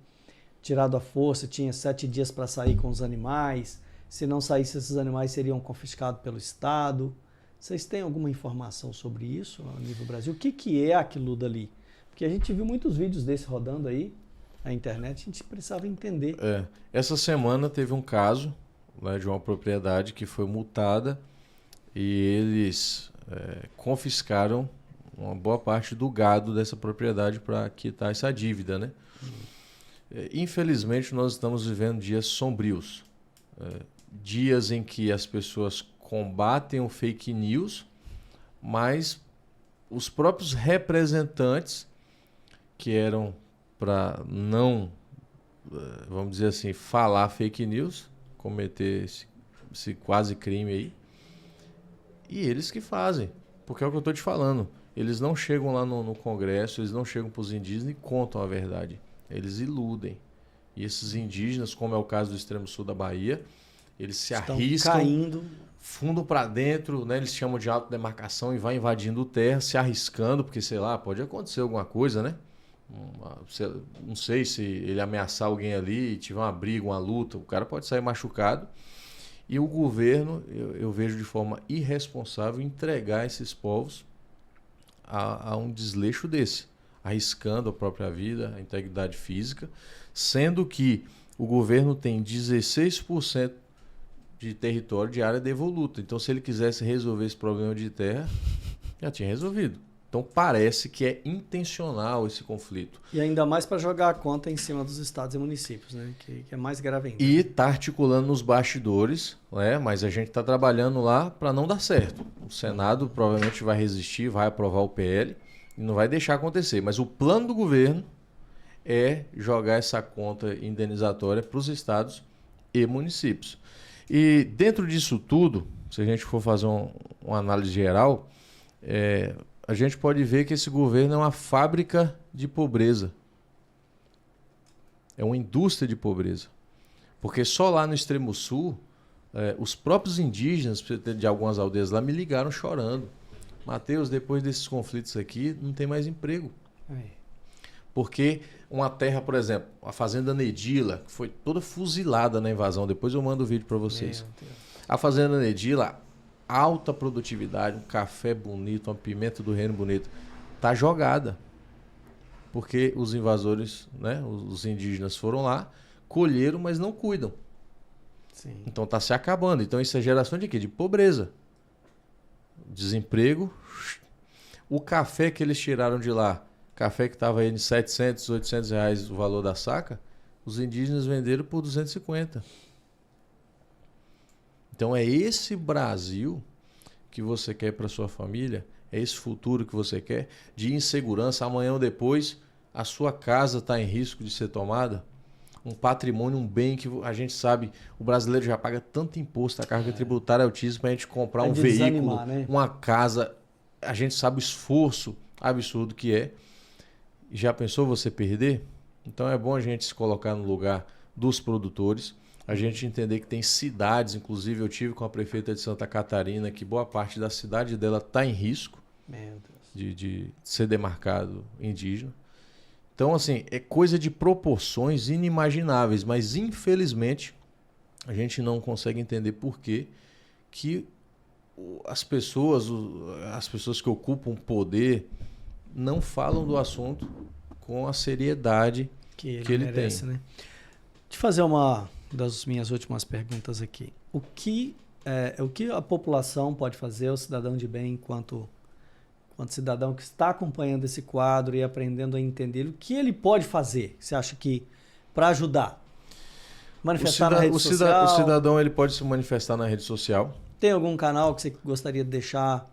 tirado à força, tinha 7 dias para sair com os animais, se não saísse esses animais seriam confiscados pelo Estado. Vocês têm alguma informação sobre isso a nível Brasil? O que é aquilo dali? Porque a gente viu muitos vídeos desse rodando aí na internet, a gente precisava entender. Essa semana teve um caso né, de uma propriedade que foi multada e eles confiscaram uma boa parte do gado dessa propriedade para quitar essa dívida, né? Infelizmente, nós estamos vivendo dias sombrios. Dias em que as pessoas combatem o fake news, mas os próprios representantes que eram para não, vamos dizer assim, falar fake news, cometer esse quase crime aí, e eles que fazem, porque é o que eu estou te falando. Eles não chegam lá no Congresso, eles não chegam para os indígenas e contam a verdade. Eles iludem. E esses indígenas, como é o caso do extremo sul da Bahia, eles se arriscam, caindo, fundam para dentro, né? Eles chamam de autodemarcação e vai invadindo terra, se arriscando, porque, sei lá, pode acontecer alguma coisa, né? Não sei se ele ameaçar alguém ali e tiver uma briga, uma luta, o cara pode sair machucado. E o governo, eu vejo de forma irresponsável, entregar esses povos a um desleixo desse, arriscando a própria vida, a integridade física, sendo que o governo tem 16% de território de área devoluta. Então, se ele quisesse resolver esse problema de terra, já tinha resolvido. Então, parece que é intencional esse conflito. E ainda mais para jogar a conta em cima dos estados e municípios, né? Que é mais grave ainda. E está articulando nos bastidores, né? Mas a gente está trabalhando lá para não dar certo. O Senado provavelmente vai resistir, vai aprovar o PL e não vai deixar acontecer. Mas o plano do governo é jogar essa conta indenizatória para os estados e municípios. E dentro disso tudo, se a gente for fazer uma análise geral, a gente pode ver que esse governo é uma fábrica de pobreza. É uma indústria de pobreza. Porque só lá no extremo sul, os próprios indígenas de algumas aldeias lá me ligaram chorando. Mateus, depois desses conflitos aqui, não tem mais emprego. Porque uma terra, por exemplo, a fazenda Nedila, que foi toda fuzilada na invasão, depois eu mando o vídeo para vocês. A fazenda Nedila, alta produtividade, um café bonito, uma pimenta do reino bonito, tá jogada. Porque os invasores, né, os indígenas foram lá, colheram, mas não cuidam. Sim. Então tá se acabando. Então isso é geração de quê? De pobreza. Desemprego. O café que eles tiraram de lá, café que estava aí de 700, 800 reais o valor da saca, os indígenas venderam por 250. Então é esse Brasil que você quer para sua família, é esse futuro que você quer, de insegurança, amanhã ou depois a sua casa está em risco de ser tomada, um patrimônio, um bem que a gente sabe, o brasileiro já paga tanto imposto, a carga tributária é altíssima para a gente comprar um veículo, né? Uma casa, a gente sabe o esforço absurdo que é. Já pensou você perder? Então é bom a gente se colocar no lugar dos produtores, a gente entender que tem cidades, inclusive eu tive com a prefeita de Santa Catarina, que boa parte da cidade dela está em risco de ser demarcado indígena. Então, assim, é coisa de proporções inimagináveis, mas infelizmente a gente não consegue entender por que as pessoas que ocupam poder não falam do assunto com a seriedade que ele merece, tem. Né? Deixa eu fazer uma das minhas últimas perguntas aqui. O que a população pode fazer, o cidadão de bem, enquanto cidadão que está acompanhando esse quadro e aprendendo a entender, o que ele pode fazer, você acha que, para ajudar? Manifestar na rede social? O cidadão ele pode se manifestar na rede social. Tem algum canal que você gostaria de deixar?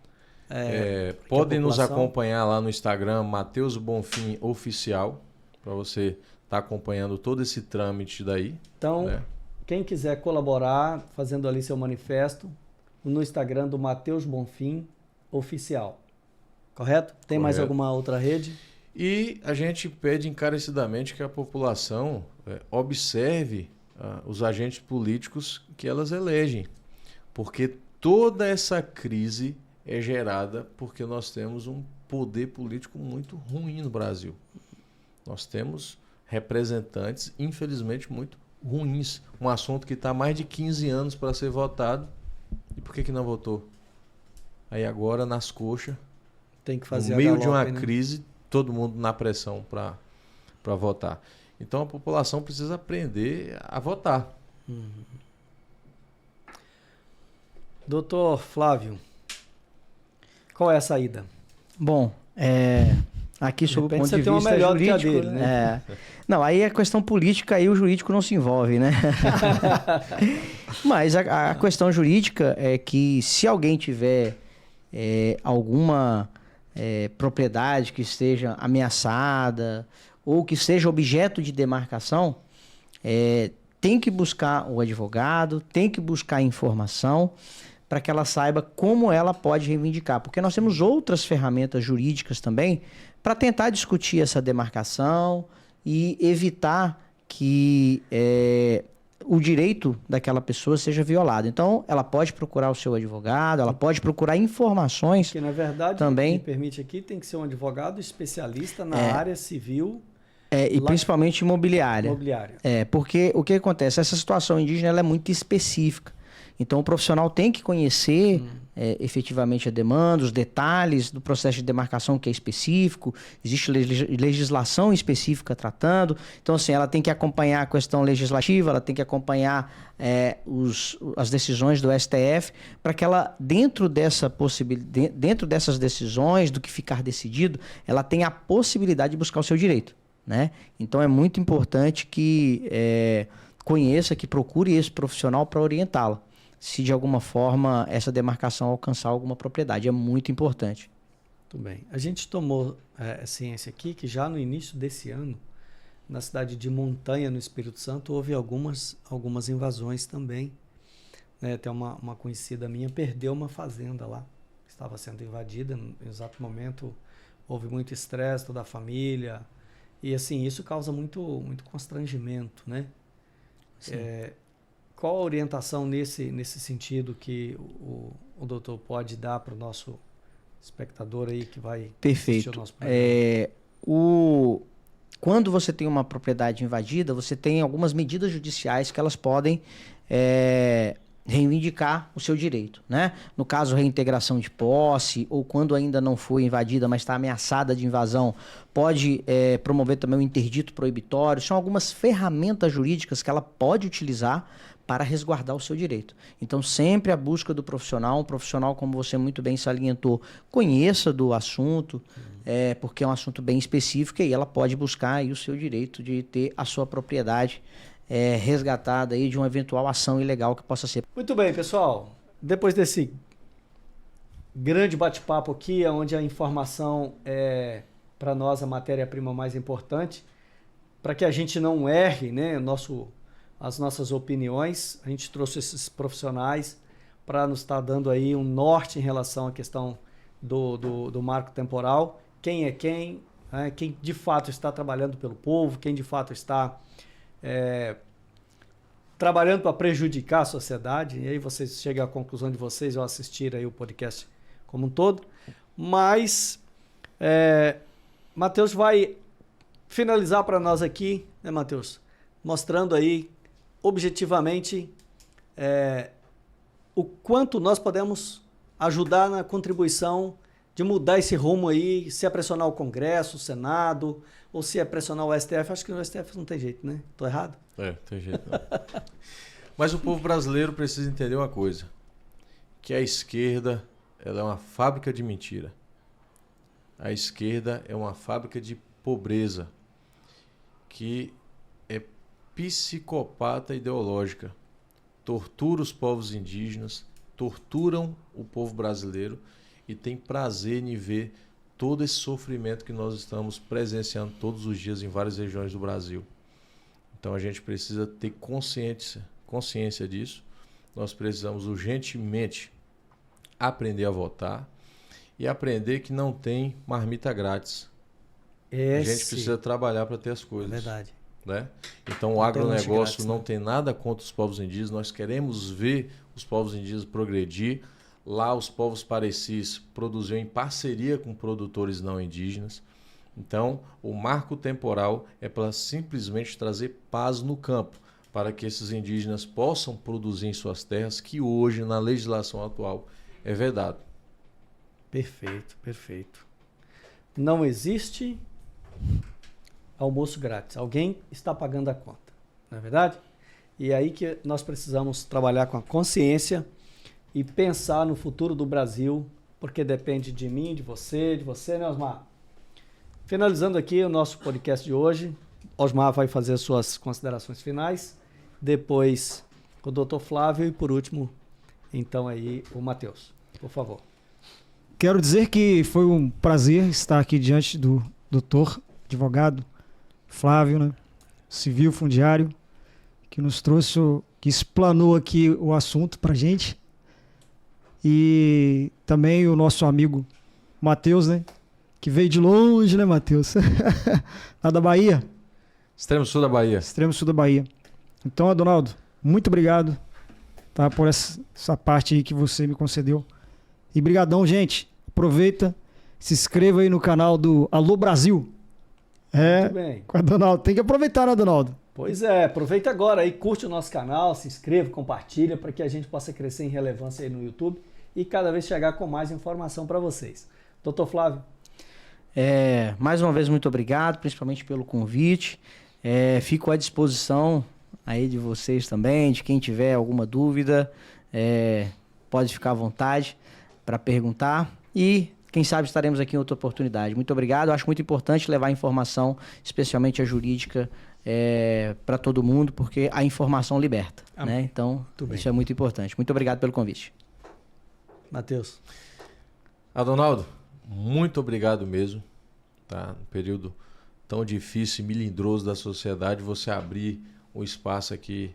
Podem nos acompanhar lá no Instagram, Mateus Bonfim Oficial, para você estar acompanhando todo esse trâmite daí. Então, né? Quem quiser colaborar, fazendo ali seu manifesto, no Instagram do Mateus Bonfim Oficial. Correto? Tem mais alguma outra rede? E a gente pede encarecidamente que a população observe os agentes políticos que elas elegem. Porque toda essa crise é gerada porque nós temos um poder político muito ruim no Brasil. Nós temos representantes, infelizmente, muito ruins. Um assunto que está há mais de 15 anos para ser votado. E por que não votou? Aí agora, nas coxas, tem que fazer no meio de uma crise, todo mundo na pressão para votar. Então a população precisa aprender a votar. Doutor Flávio, qual é a saída? Bom, aqui sob o ponto de você tem uma vista melhor do que a jurídico, dele, né? Não, aí é questão política, aí o jurídico não se envolve, né? Mas a questão jurídica é que se alguém tiver alguma propriedade que esteja ameaçada ou que seja objeto de demarcação, tem que buscar o advogado, tem que buscar informação para que ela saiba como ela pode reivindicar. Porque nós temos outras ferramentas jurídicas também para tentar discutir essa demarcação e evitar que o direito daquela pessoa seja violado. Então, ela pode procurar o seu advogado, ela pode procurar informações. Que, na verdade, também me permite aqui, tem que ser um advogado especialista na área civil. E principalmente imobiliária. Imobiliária. Porque o que acontece? Essa situação indígena ela é muito específica. Então, o profissional tem que conhecer efetivamente a demanda, os detalhes do processo de demarcação que é específico, existe legislação específica tratando. Então, assim, ela tem que acompanhar a questão legislativa, ela tem que acompanhar as decisões do STF, para que ela, dentro dessas decisões, do que ficar decidido, ela tenha a possibilidade de buscar o seu direito, né? Então, é muito importante que conheça, que procure esse profissional para orientá-la, se de alguma forma essa demarcação alcançar alguma propriedade. É muito importante. Muito bem. A gente tomou ciência aqui que já no início desse ano, na cidade de Montanha, no Espírito Santo, houve algumas invasões também. Até uma conhecida minha perdeu uma fazenda lá, estava sendo invadida. No exato momento houve muito estresse da família. E assim, isso causa muito constrangimento, né? Qual a orientação nesse sentido que o doutor pode dar para o nosso espectador aí que vai assistir o nosso programa? Quando você tem uma propriedade invadida, você tem algumas medidas judiciais que elas podem reivindicar o seu direito, né? No caso, reintegração de posse, ou quando ainda não foi invadida, mas está ameaçada de invasão, pode promover também um interdito proibitório. São algumas ferramentas jurídicas que ela pode utilizar para resguardar o seu direito. Então, sempre a busca do profissional, um profissional, como você muito bem salientou, conheça do assunto, porque é um assunto bem específico, e ela pode buscar aí o seu direito de ter a sua propriedade resgatada aí de uma eventual ação ilegal que possa ser. Muito bem, pessoal. Depois desse grande bate-papo aqui, onde a informação é, para nós, a matéria-prima mais importante, para que a gente não erre, né, as nossas opiniões, a gente trouxe esses profissionais para nos estar dando aí um norte em relação à questão do marco temporal, quem é quem, né, quem de fato está trabalhando pelo povo, quem de fato está trabalhando para prejudicar a sociedade. E aí vocês chegam à conclusão de vocês ao assistir aí o podcast como um todo. Mas Matheus vai finalizar para nós aqui, né, Matheus? Mostrando aí objetivamente o quanto nós podemos ajudar na contribuição de mudar esse rumo aí, se é pressionar o Congresso, o Senado, ou se é pressionar o STF. Acho que no STF não tem jeito, né? Tô errado? Tem jeito não. Mas o povo brasileiro precisa entender uma coisa, que a esquerda ela é uma fábrica de mentira. A esquerda é uma fábrica de pobreza, que é psicopata ideológica, tortura os povos indígenas, torturam o povo brasileiro e tem prazer em ver todo esse sofrimento que nós estamos presenciando todos os dias em várias regiões do Brasil. Então a gente precisa ter consciência disso. Nós precisamos urgentemente aprender a votar e aprender que não tem marmita grátis. A gente precisa trabalhar para ter as coisas. Verdade. Né? Então o agronegócio não tem nada contra os povos indígenas, nós queremos ver os povos indígenas progredir. Lá os povos parecis produziam em parceria com produtores não indígenas. Então o marco temporal é para simplesmente trazer paz no campo, para que esses indígenas possam produzir em suas terras, que hoje na legislação atual é vedado. Perfeito, perfeito. Não existe almoço grátis. Alguém está pagando a conta, não é verdade? E é aí que nós precisamos trabalhar com a consciência e pensar no futuro do Brasil, porque depende de mim, de você, né, Osmar? Finalizando aqui o nosso podcast de hoje, Osmar vai fazer suas considerações finais, depois o Dr. Flávio e por último, então aí o Matheus, por favor. Quero dizer que foi um prazer estar aqui diante do doutor, advogado Flávio, né? Civil fundiário, que nos trouxe, que explanou aqui o assunto pra gente. E também o nosso amigo Matheus, né? Que veio de longe, né, Matheus? Lá da Bahia. Extremo sul da Bahia. Extremo sul da Bahia. Então, Adonaldo, muito obrigado, tá, por essa parte aí que você me concedeu. E brigadão, gente. Aproveita, se inscreva aí no canal do Alô Brasil. Muito bem. Com a Adonaldo. Tem que aproveitar, né, Adonaldo? Pois é, aproveita agora aí, curte o nosso canal, se inscreva, compartilha para que a gente possa crescer em relevância aí no YouTube e cada vez chegar com mais informação para vocês. Doutor Flávio. Mais uma vez, muito obrigado, principalmente pelo convite. Fico à disposição aí de vocês também, de quem tiver alguma dúvida, pode ficar à vontade para perguntar e quem sabe estaremos aqui em outra oportunidade. Muito obrigado, eu acho muito importante levar informação, especialmente a jurídica, para todo mundo, porque a informação liberta, né? Então, isso é muito importante. Muito obrigado pelo convite. Matheus. Adonaldo, muito obrigado mesmo, tá? No período tão difícil e melindroso da sociedade, você abrir um espaço aqui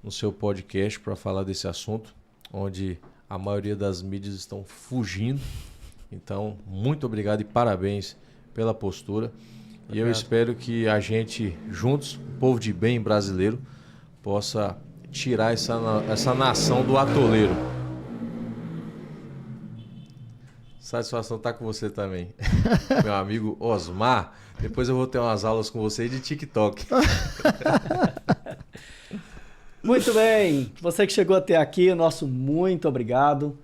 no seu podcast para falar desse assunto, onde a maioria das mídias estão fugindo. Então, muito obrigado e parabéns pela postura. Obrigado. E eu espero que a gente, juntos, o povo de bem brasileiro, possa tirar essa nação do atoleiro. Satisfação estar com você também, meu amigo Osmar. Depois eu vou ter umas aulas com você de TikTok. Muito bem, você que chegou até aqui, nosso muito obrigado.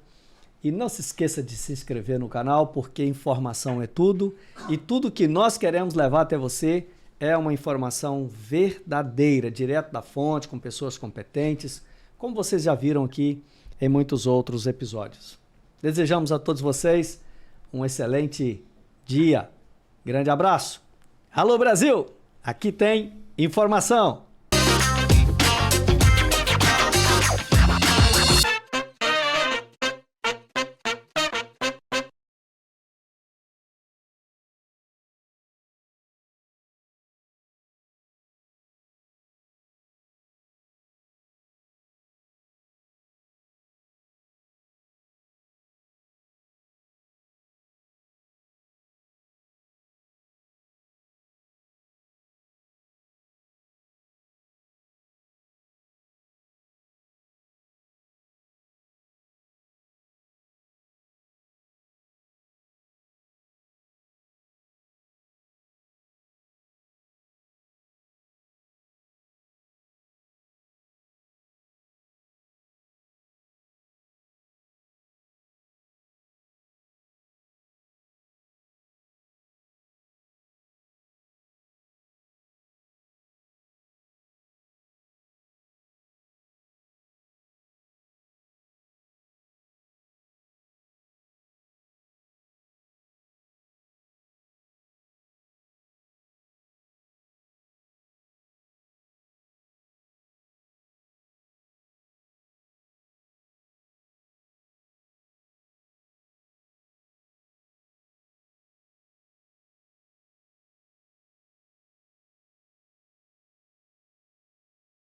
E não se esqueça de se inscrever no canal, porque informação é tudo. E tudo que nós queremos levar até você é uma informação verdadeira, direto da fonte, com pessoas competentes, como vocês já viram aqui em muitos outros episódios. Desejamos a todos vocês um excelente dia. Grande abraço. Alô Brasil, aqui tem informação.